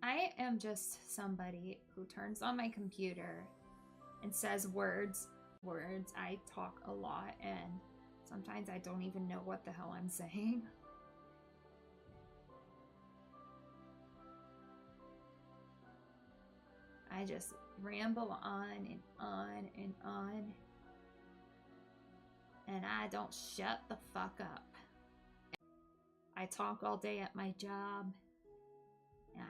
Speaker 1: I am just somebody who turns on my computer and says words. I talk a lot, and sometimes I don't even know what the hell I'm saying. I just ramble on and on and on. And I don't shut the fuck up. I talk all day at my job. And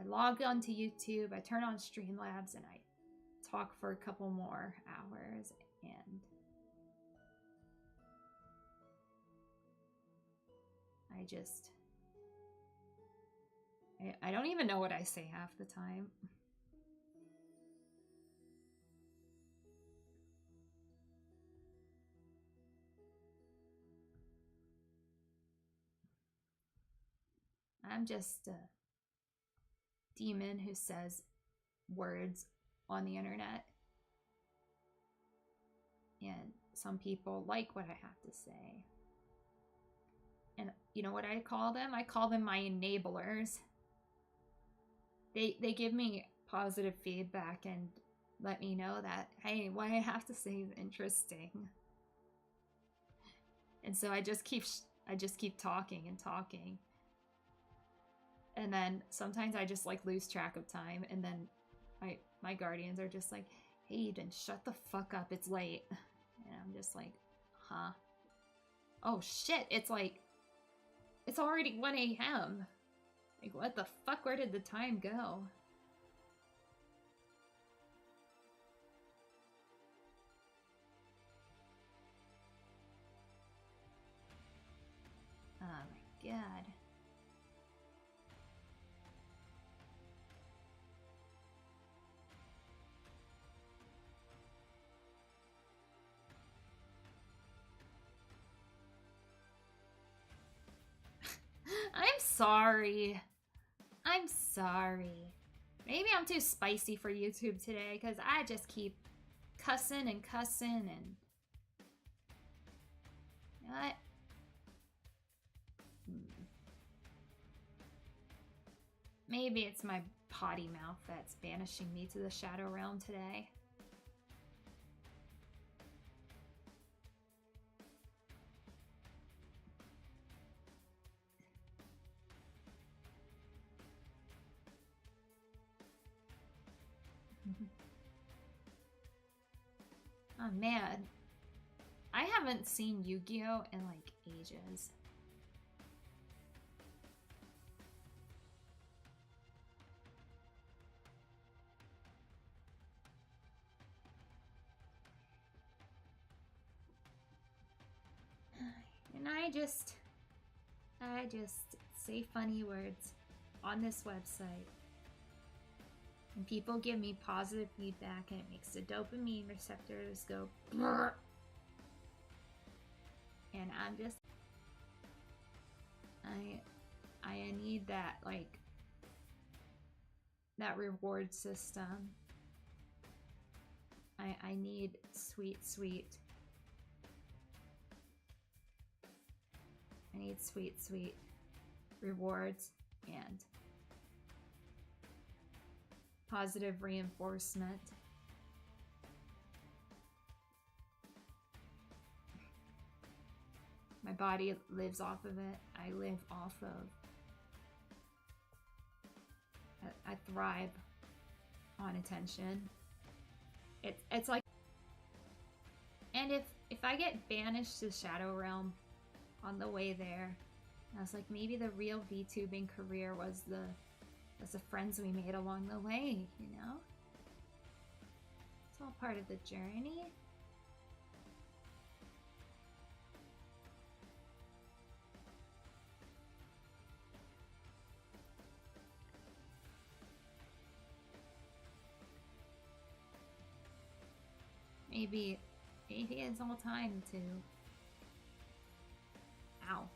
Speaker 1: I log onto YouTube, I turn on Streamlabs, and I talk for a couple more hours. And I don't even know what I say half the time. I'm just a demon who says words on the internet. And some people like what I have to say. And you know what I call them? I call them my enablers. They give me positive feedback and let me know that, hey, what I have to say is interesting. And so I just keep talking and talking. And then sometimes I just like lose track of time, and then my guardians are just like, hey, then shut the fuck up, it's late. And I'm just like, huh? Oh shit, it's already 1 a.m. Like, what the fuck? Where did the time go? Oh my god. I'm sorry. I'm sorry. Maybe I'm too spicy for YouTube today because I just keep cussing and cussing and... You know what? Maybe it's my potty mouth that's banishing me to the Shadow Realm today. Oh man, I haven't seen Yu-Gi-Oh! In like ages. And I just say funny words on this website. And people give me positive feedback, and it makes the dopamine receptors go brrr. And I'm just, I need that, like, that reward system. I need sweet, sweet. I need sweet, sweet rewards and positive reinforcement. My body lives off of it. I live off of. I thrive on attention. It's like, and if I get banished to Shadow Realm on the way there, I was like, maybe the real VTubing career was the friends we made along the way, you know? It's all part of the journey. Maybe it's all time to... Ow.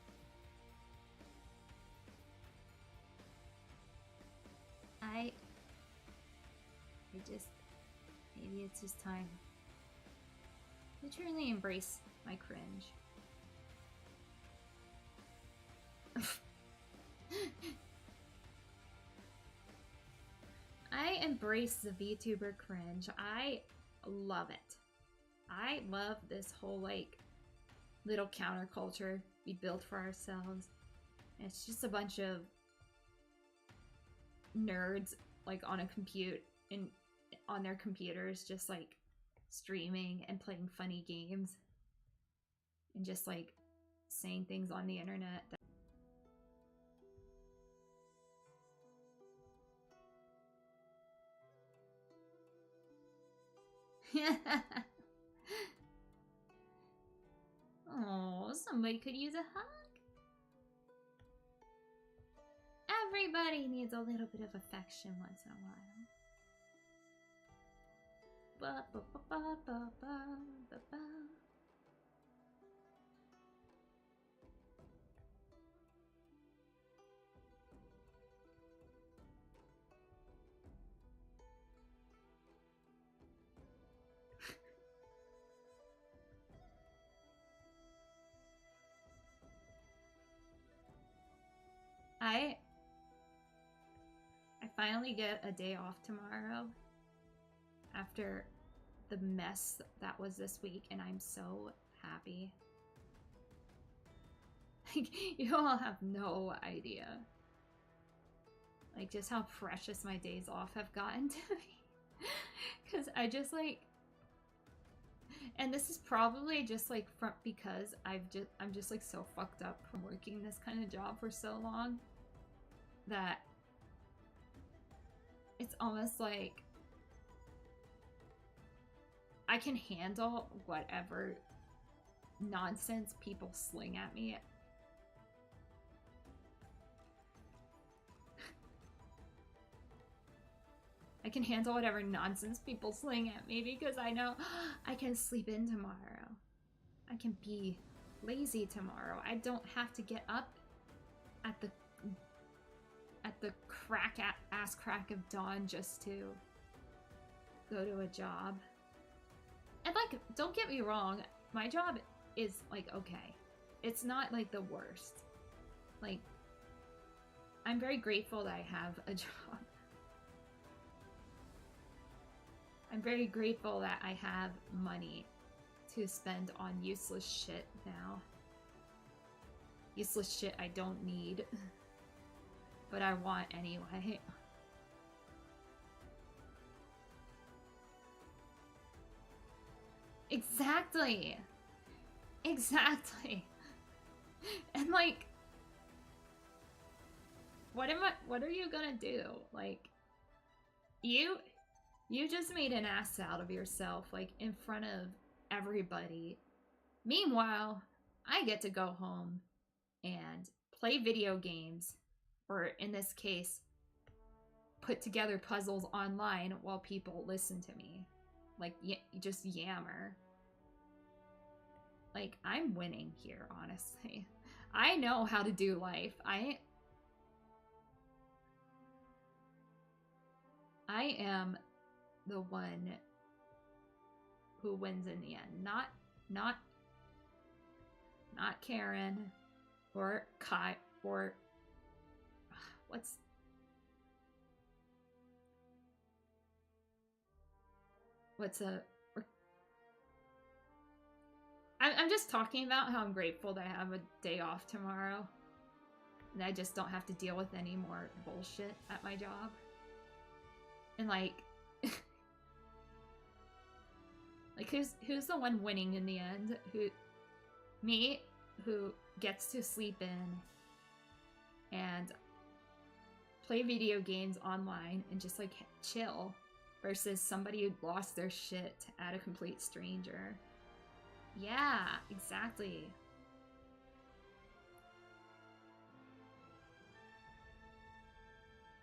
Speaker 1: Maybe it's just time to truly embrace my cringe. I embrace the VTuber cringe. I love it. I love this whole, like, little counterculture we built for ourselves. It's just a bunch of nerds, like, on their computers, just, like, streaming and playing funny games and just, like, saying things on the internet that oh, somebody could use a hug. Everybody needs a little bit of affection once in a while. Ba, ba, ba, ba, ba, ba, ba. I finally get a day off tomorrow after the mess that was this week, and I'm so happy. Like, you all have no idea, like, just how precious my days off have gotten to me. Because I just, like, and this is probably just, like, because I'm just like so fucked up from working this kind of job for so long that it's almost like I can handle whatever nonsense people sling at me. I can handle whatever nonsense people sling at me because I know I can sleep in tomorrow. I can be lazy tomorrow. I don't have to get up at the ass crack of dawn just to go to a job. And, like, don't get me wrong, my job is, like, okay. It's not, like, the worst. Like, I'm very grateful that I have a job. I'm very grateful that I have money to spend on useless shit now. Useless shit I don't need, but I want anyway. Exactly. Exactly. And, like, what are you gonna do? Like, you just made an ass out of yourself, like, in front of everybody. Meanwhile, I get to go home and play video games, or in this case, put together puzzles online while people listen to me. Like, just yammer. Like, I'm winning here, honestly. I know how to do life. I am the one who wins in the end. Not Karen or Kai or I'm just talking about how I'm grateful that I have a day off tomorrow. And I just don't have to deal with any more bullshit at my job. And like like who's the one winning in the end? Me, who gets to sleep in and play video games online and just like chill, versus somebody who lost their shit at a complete stranger. Yeah, exactly.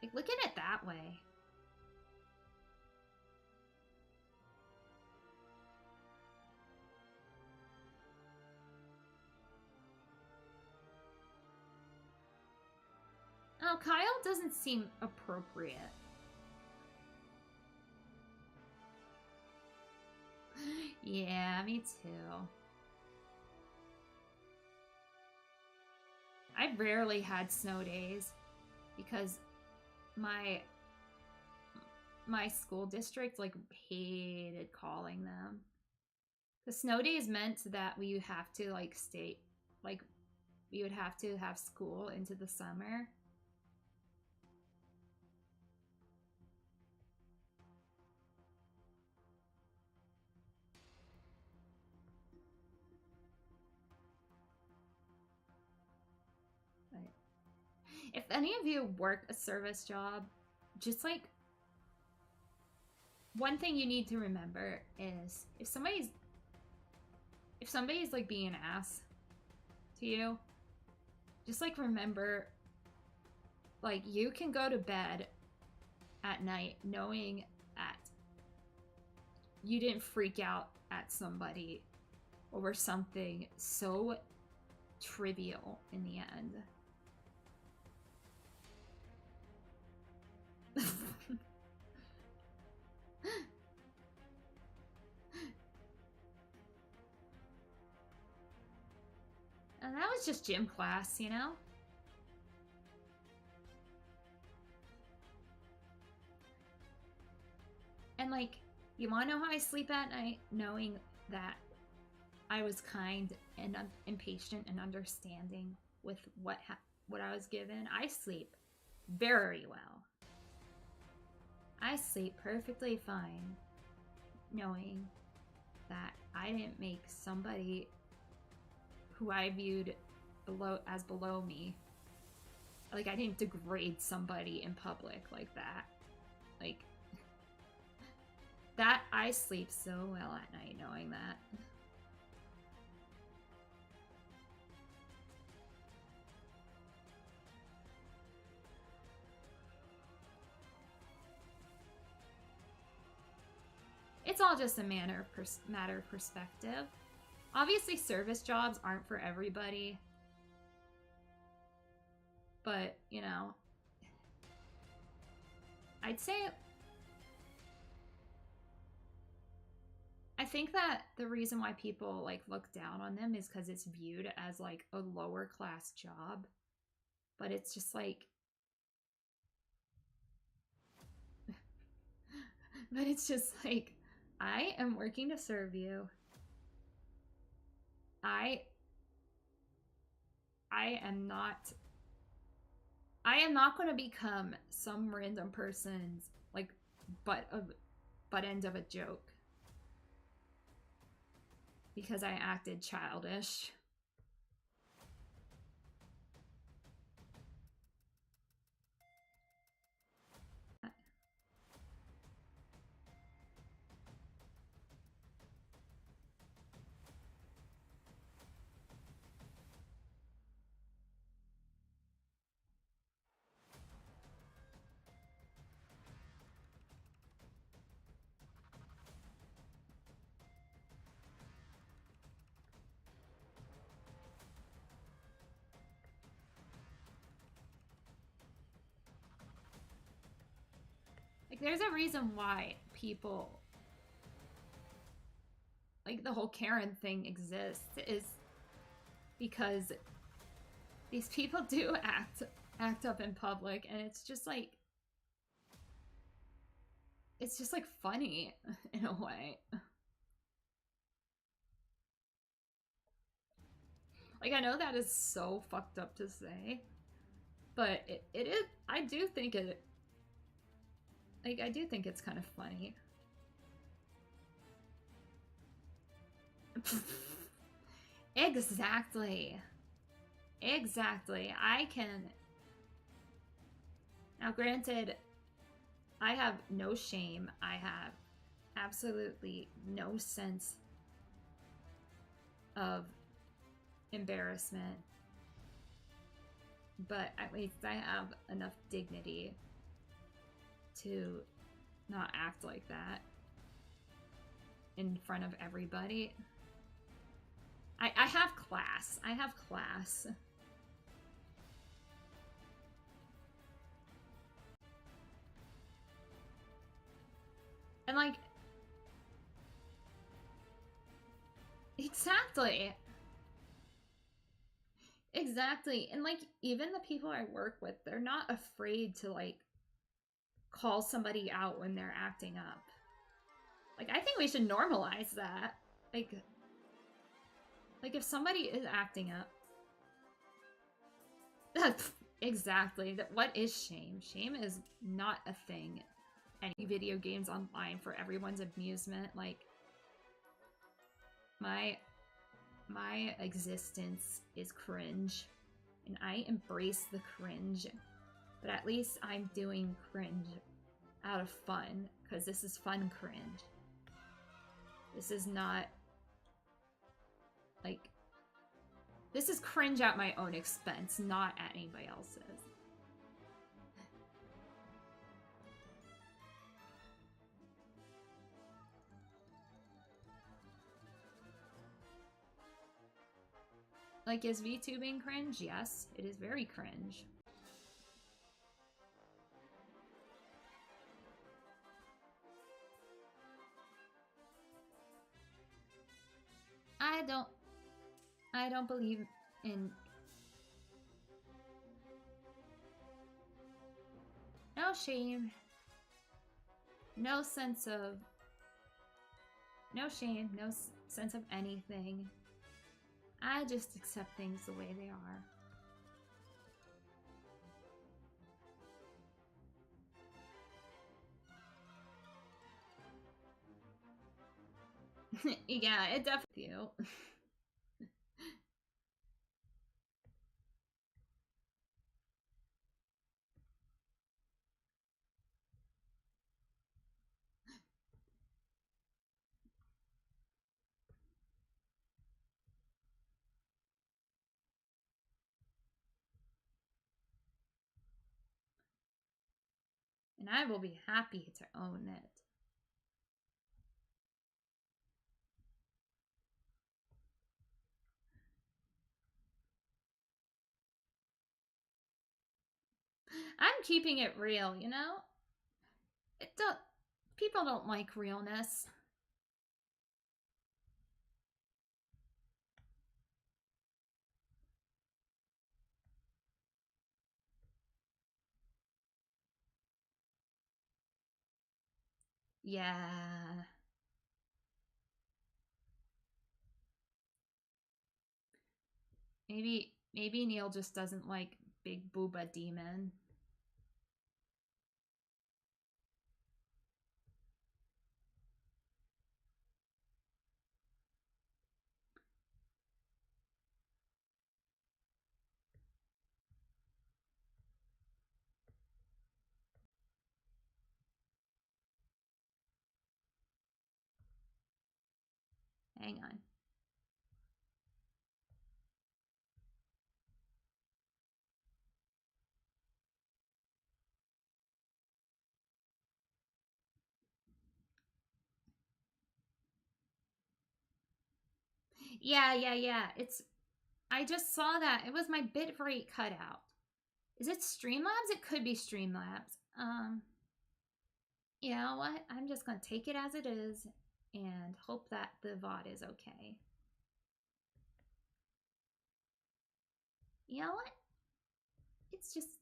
Speaker 1: Like, look at it that way. Oh, Kyle doesn't seem appropriate. Yeah, me too. I've rarely had snow days because my school district like hated calling them. The snow days meant that we would have to like stay, like we would have to have school into the summer. If any of you work a service job, just like one thing you need to remember is if somebody's like being an ass to you, just like remember, like, you can go to bed at night knowing that you didn't freak out at somebody over something so trivial in the end. And that was just gym class, you know? And like, you wanna know how I sleep at night? Knowing that I was kind and patient and understanding with what I was given. I sleep very well. I sleep perfectly fine knowing that I didn't make somebody who I viewed below me. Like, I didn't degrade somebody in public like that. Like, that, I sleep so well at night knowing that. It's all just a matter of perspective. Obviously, service jobs aren't for everybody. But, you know, I'd say, I think that the reason why people like look down on them is because it's viewed as like a lower class job. But it's just like, but it's just like, I am working to serve you. I am not going to become some random person's like butt end of a joke because I acted childish. Like, there's a reason why people, like, the whole Karen thing exists, is because these people do act up in public, and it's just like funny in a way. Like, I know that is so fucked up to say, but it is. I do think it. Like, I do think it's kind of funny. Exactly. Exactly. I can. Now, granted, I have no shame. I have absolutely no sense of embarrassment. But at least I have enough dignity to not act like that in front of everybody. I have class. I have class. And like, exactly. Exactly. And like, even the people I work with, they're not afraid to like call somebody out when they're acting up. Like, I think we should normalize that. Like if somebody is acting up, exactly. That what is shame? Shame is not a thing. Any video games online for everyone's amusement. Like, my existence is cringe, and I embrace the cringe. But at least I'm doing cringe out of fun, because this is fun cringe. This is not like, this is cringe at my own expense, not at anybody else's. Like, is VTubing cringe? Yes, it is very cringe. I don't believe in no shame, no sense of no shame, no sense of anything. I just accept things the way they are. Yeah, it definitely. And I will be happy to own it. I'm keeping it real, you know? People don't like realness. Yeah. Maybe Neil just doesn't like Big Booba Demon. Hang on. Yeah. I just saw that. It was my bitrate cutout. Is it Streamlabs? It could be Streamlabs. You know what? I'm just gonna take it as it is and hope that the VOD is okay. You know what? It's just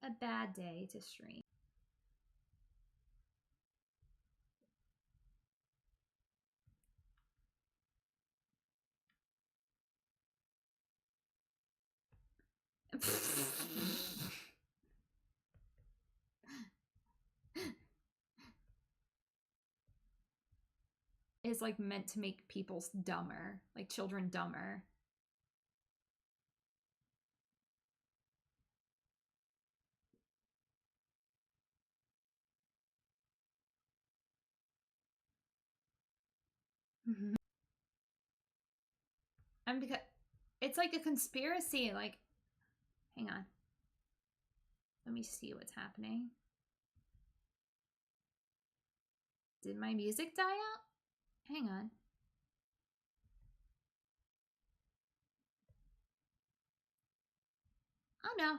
Speaker 1: a bad day to stream. Is like meant to make people dumber, like children dumber. I'm because it's like a conspiracy. Like, hang on, let me see what's happening. Did my music die out? Hang on. Oh no.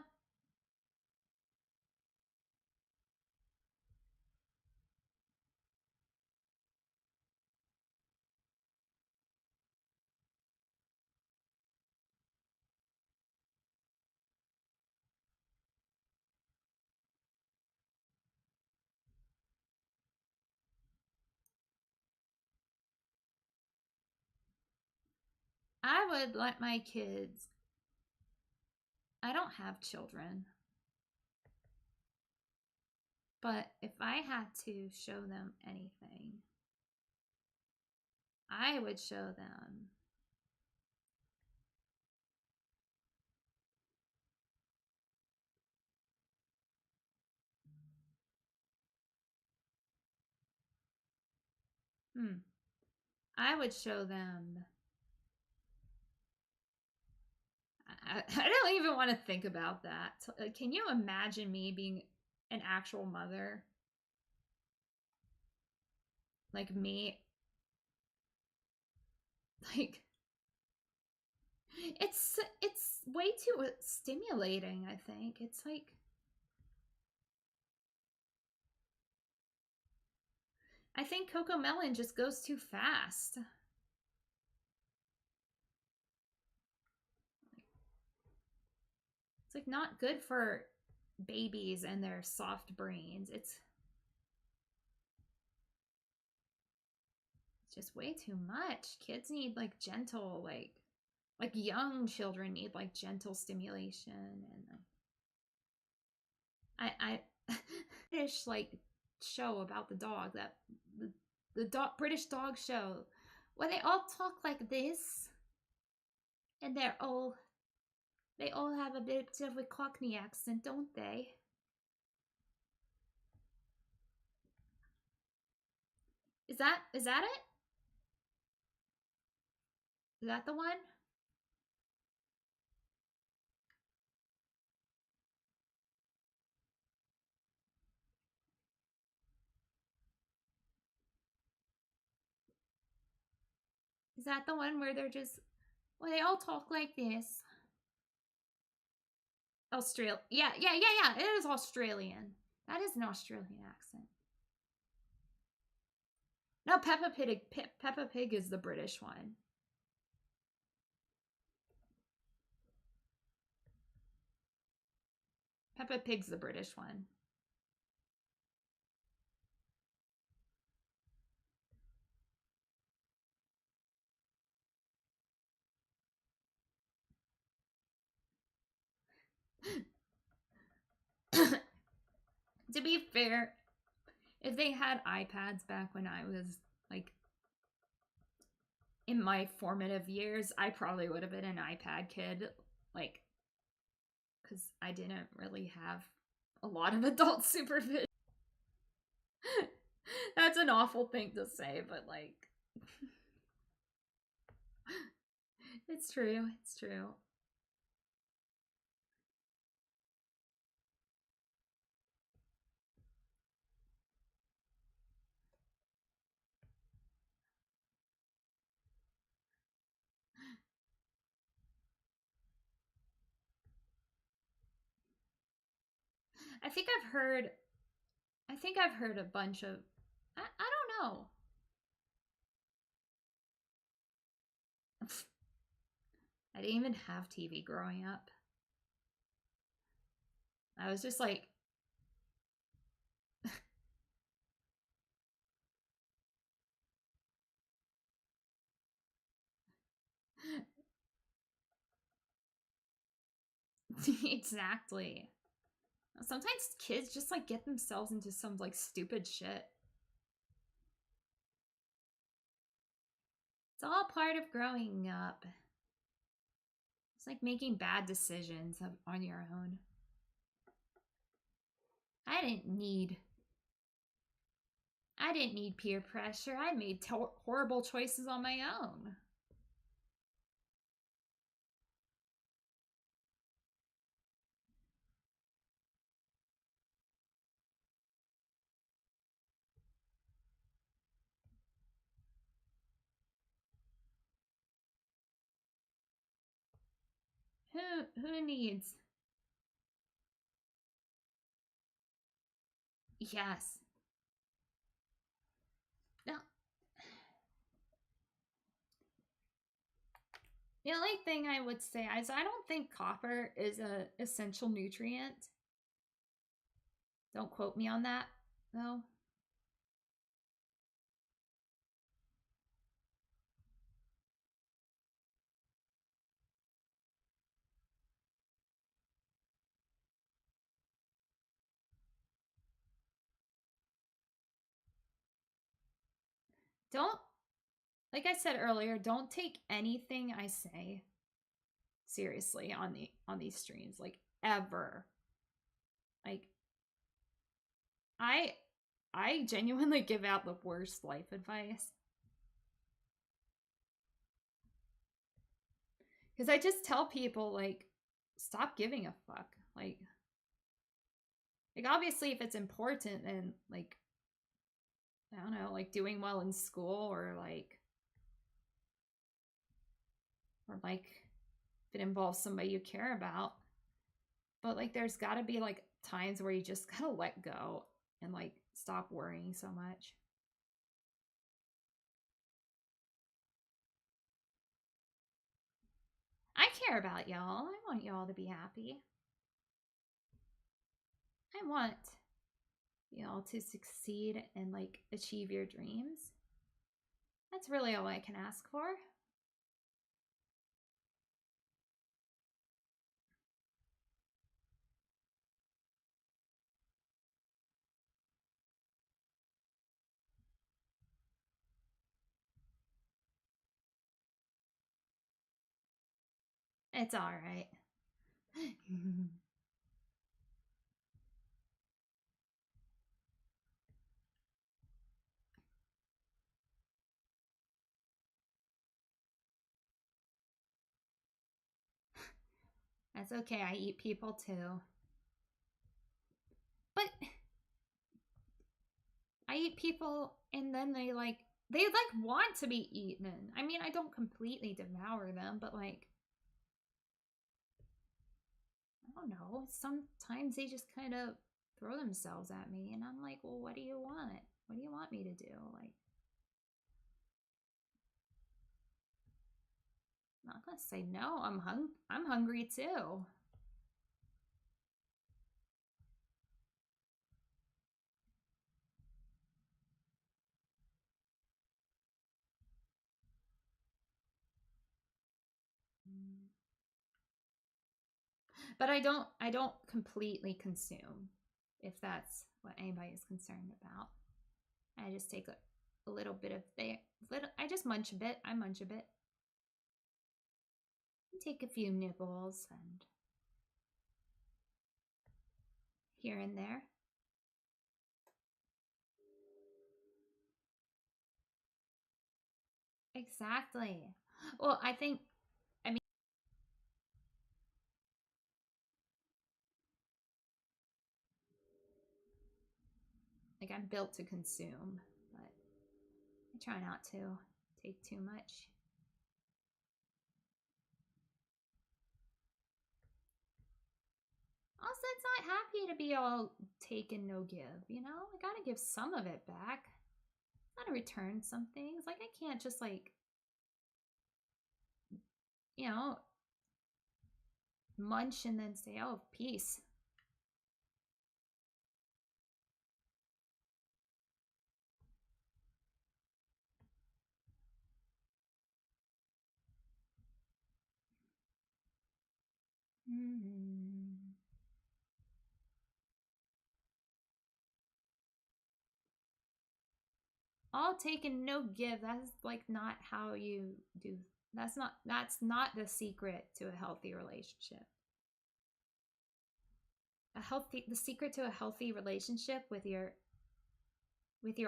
Speaker 1: I would let my kids. I don't have children. But if I had to show them anything, I would show them I would show them. I don't even want to think about that. Can you imagine me being an actual mother? Like me? Like, it's way too stimulating, I think. It's like, I think Coco Melon just goes too fast. It's like not good for babies and their soft brains. It's just way too much. Kids need like gentle, like young children need like gentle stimulation. And I British like show about the dog, that the dog, British dog show where they all talk like this, and they all have a bit of a Cockney accent, don't they? Is that it? Is that the one? Is that the one where they're just, well, they all talk like this? Australia. Yeah. It is Australian. That is an Australian accent. No, Peppa Pig. Peppa Pig is the British one. Peppa Pig's the British one. To be fair, if they had iPads back when I was like in my formative years, I probably would have been an iPad kid, like, because I didn't really have a lot of adult supervision. That's an awful thing to say, but like, it's true. It's true. I think I've heard I think I've heard a bunch of. I don't know. I didn't even have TV growing up. I was just like, exactly. Sometimes kids just like get themselves into some like stupid shit. It's all part of growing up. It's like making bad decisions on your own. I didn't need peer pressure. I made horrible choices on my own. Who needs? Yes. No. The only thing I would say is I don't think copper is a essential nutrient. Don't quote me on that, though. Don't, like I said earlier, don't take anything I say seriously on these streams, like ever. Like I genuinely give out the worst life advice. Because I just tell people, like, stop giving a fuck. Like obviously if it's important, then like, I don't know, like doing well in school, or like if it involves somebody you care about. But like there's gotta be like times where you just gotta let go and like stop worrying so much. I care about y'all. I want y'all to be happy. I want y'all to succeed and like achieve your dreams. That's really all I can ask for. It's all right. That's okay. I eat people too. But I eat people and then they like want to be eaten. I mean, I don't completely devour them, but like I don't know. Sometimes they just kind of throw themselves at me and I'm like, "Well, what do you want? What do you want me to do?" Like I'm not going to say no. I'm hungry too. But I don't completely consume, if that's what anybody is concerned about. I just take a little bit of I just munch a bit. I munch a bit. Take a few nibbles and here and there. Exactly. Well, I think I mean like I'm built to consume, but I try not to take too much. Also, not happy to be all take and no give, you know? I gotta give some of it back. I gotta return some things. Like, I can't just, like, you know, munch and then say, oh, peace. Mm-hmm. All take and no give. That's like not how you do. That's not the secret to a healthy relationship. The secret to a healthy relationship with your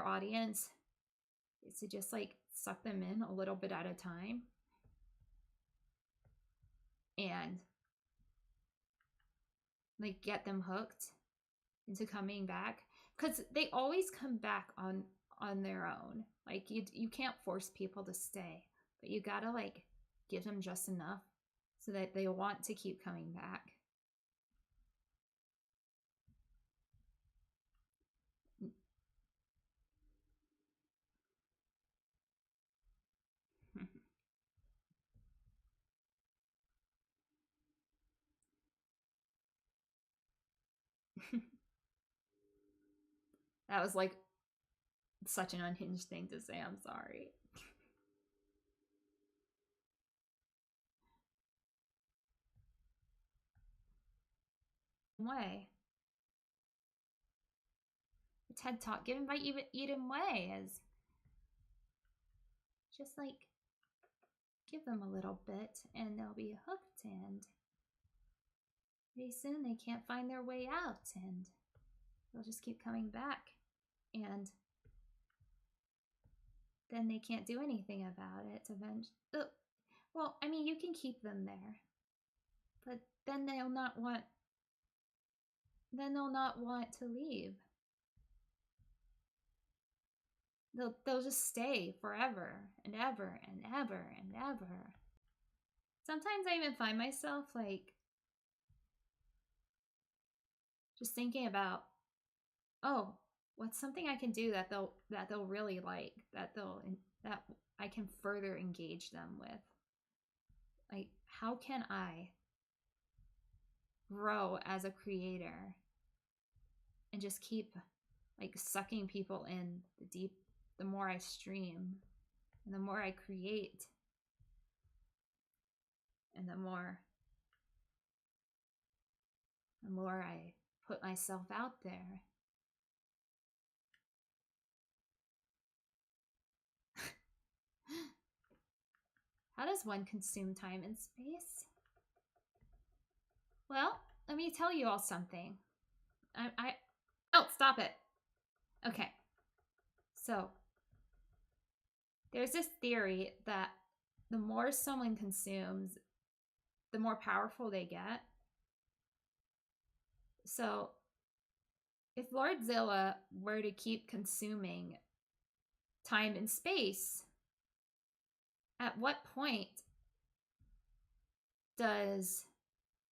Speaker 1: audience is to just like suck them in a little bit at a time and like get them hooked into coming back, because they always come back on their own. Like you can't force people to stay, but you gotta like give them just enough so that they want to keep coming back. That was like such an unhinged thing to say. I'm sorry. Way. A TED Talk given by Eden Way is just like give them a little bit and they'll be hooked, and pretty soon they can't find their way out and they'll just keep coming back, and then they can't do anything about it eventually. Well, I mean, you can keep them there, but then they'll not want to leave. They'll just stay forever and ever and ever and ever. Sometimes I even find myself like just thinking about, oh, what's something I can do that they'll really like, that I can further engage them with. Like, how can I grow as a creator and just keep like sucking people in the more I stream and the more I create and the more I put myself out there. How does one consume time and space? Well, let me tell you all something. Oh, stop it. Okay. So, there's this theory that the more someone consumes, the more powerful they get. So, if Lordzilla were to keep consuming time and space, at what point does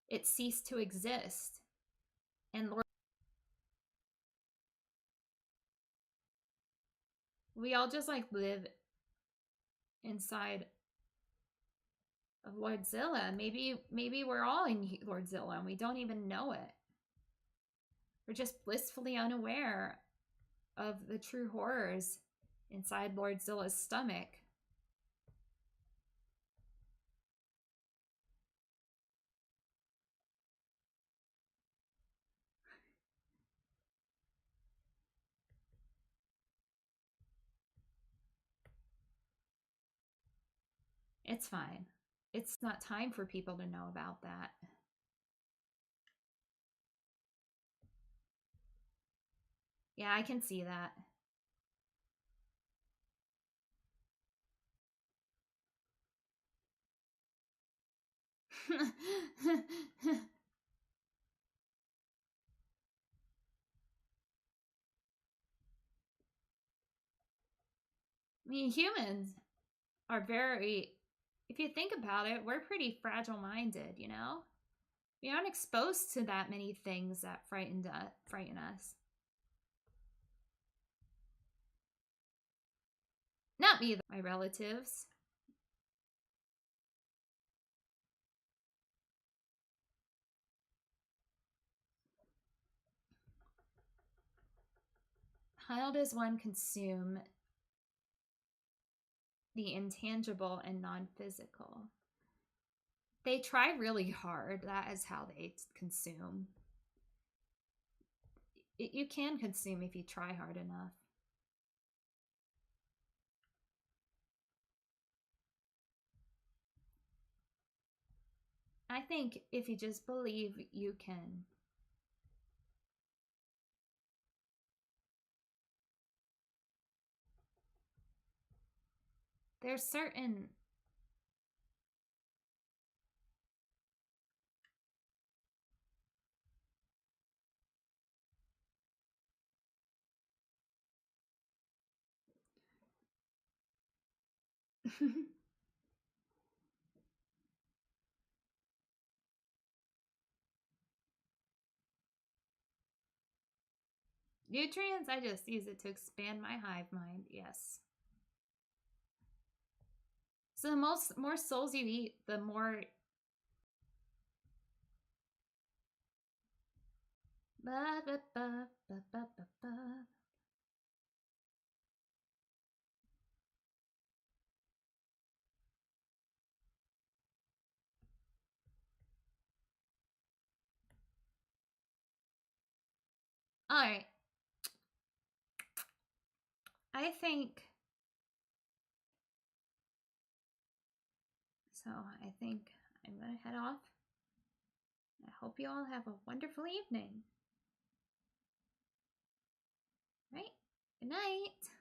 Speaker 1: it cease to exist? And we all just like live inside of Lordzilla. Maybe we're all in Lordzilla and we don't even know it. We're just blissfully unaware of the true horrors inside Lordzilla's stomach. It's fine. It's not time for people to know about that. Yeah, I can see that. I mean, humans are very, if you think about it, we're pretty fragile minded, you know? We aren't exposed to that many things that frighten us. Not me, my relatives. How does one consume the intangible and non-physical? They try really hard. That is how they consume. You can consume if you try hard enough. I think if you just believe, you can. There's certain nutrients, I just use it to expand my hive mind. Yes. So the more souls you eat, the more ba, ba, ba, ba, ba, ba, ba. All right. I think so. I think I'm going to head off. I hope you all have a wonderful evening. Right? Good night.